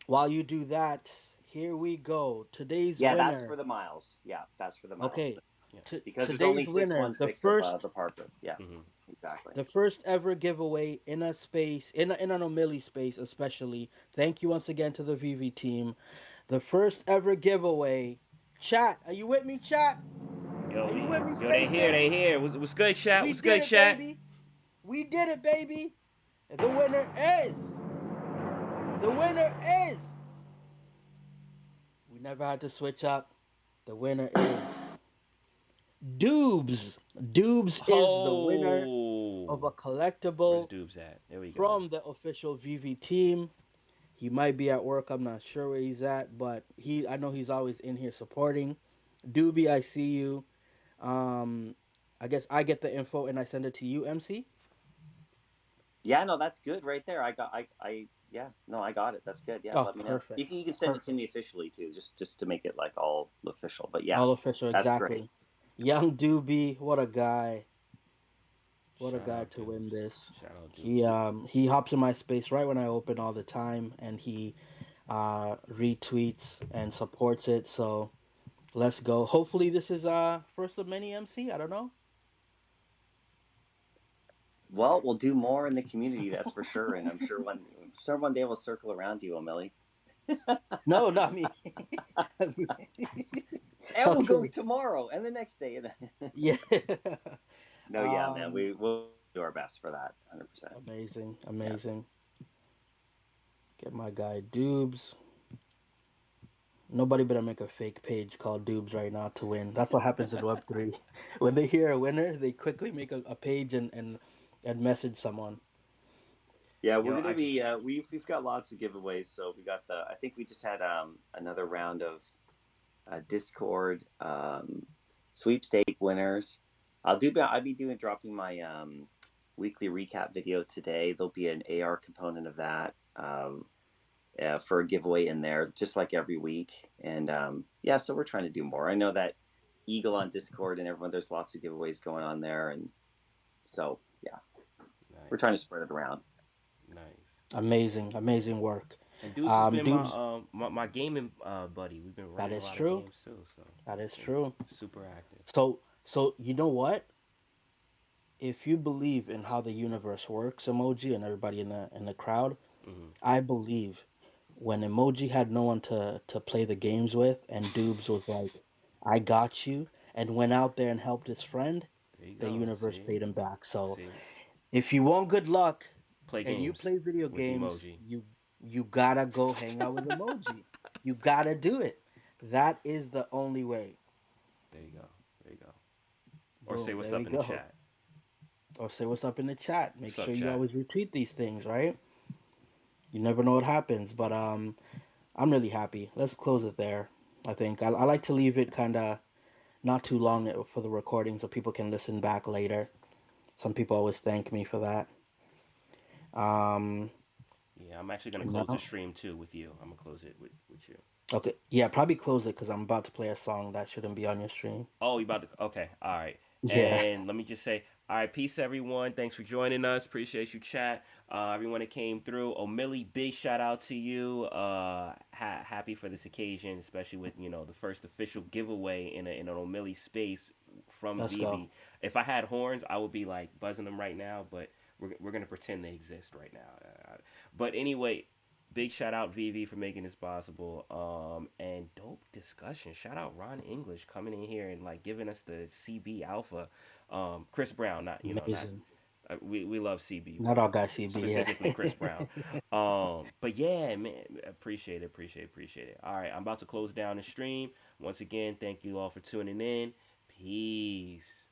While you do that, here we go. Today's Yeah, that's winner. for the miles. Yeah, that's for the miles Okay, Yeah. because there's only today's six winner, one the six of first, the Parker. Yeah, Hmm. exactly. the first ever giveaway in a space, in an O'Malley space, especially. Thank you once again to the VV team. The first ever giveaway. Chat, are you with me, chat? Are you with me, Yo, they here, Spaces? they here. Was good, chat? We Was did good, it, chat? baby. We did it, baby. The winner is. The winner is. We never had to switch up. The winner is Doobs. Doobs is the winner of Oh, a where's collectible Dubes at? There we go. from the official VV team. He might be at work. I'm not sure where he's at, but I know he's always in here supporting. Doobie, I see you. Um, I guess I get the info and I send it to you, MC. Yeah, no, that's good right there. I yeah, no, I got it. That's good. Yeah, Oh, let me know. perfect. You can send it to Perfect. me officially too, just to make it like all official. But yeah, All official, that's great. exactly. Young Doobie, what a guy. What a Shout guy out to win Dubes. this. Shout out He Dubes. he hops in my space right when I open all the time, and he retweets and supports it. So let's go. Hopefully this is first of many, MC. I don't know. Well, we'll do more in the community, that's for sure. And I'm sure one day we'll circle around you, O'Malley. No, not me. And we'll go Okay. tomorrow and the next day. Yeah. No, yeah, man, um. we'll do our best for that, 100%. Amazing. Yeah. Amazing. Get my guy Dubes. Nobody better make a fake page called Dubes right now to win. That's what happens in Web3. When they hear a winner, they quickly make a page and message someone. Yeah, we're Yo, gonna I be we've got lots of giveaways. So we got I think we just had another round of Discord sweepstake winners. I'll be doing dropping my weekly recap video today. There'll be an AR component of that for a giveaway in there, just like every week. And yeah, so we're trying to do more. I know that Eagle on Discord and everyone, there's lots of giveaways going on there, and so yeah, we're trying to nice, spread it around. nice. Amazing, amazing work. And Dubes has been my Dubes, my gaming buddy. We've been that running a is lot of true. games too, so That is been true. super active. So you know what? If you believe in how the universe works, emoji, and everybody in the crowd, Hmm. I believe when emoji had no one to play the games with, and Dubes was like, "I got you," and went out there and helped his friend, There you the go. universe See, paid him back. So see, if you want good luck play and you games play video with games, emoji. you gotta go hang out with emoji. You gotta do it. That is the only way. There you go. There you go. Or say Boom, what's there we up in the go. chat. Or say what's up in the chat. Make What's up, sure you chat? always retweet these things, right? You never know what happens, but I'm really happy. Let's close it there. I think I like to leave it kind of not too long for the recording so people can listen back later. Some people always thank me for that. Um, Yeah, I'm actually gonna close the no, stream too with you. I'm gonna close it with you. okay, yeah, probably close it because I'm about to play a song that shouldn't be on your stream. Oh, you about to? Okay, all right. Yeah. And let me just say, all right, peace, everyone. Thanks for joining us. Appreciate you, chat. Everyone that came through. O'Milly, big shout out to you. Happy for this occasion, especially with the first official giveaway in an O'Milly space from Let's go. Vivi. If I had horns, I would be like buzzing them right now, but we're gonna pretend they exist right now. But anyway, big shout out Vivi for making this possible. And dope discussion. Shout out Ron English coming in here and like giving us the CB Alpha. Chris Brown, not not Amazing. we love CB, Not but all guys CB. Yeah. specifically Chris Brown. But yeah, man, appreciate it. All right, I'm about to close down the stream. Once again, thank you all for tuning in. Peace.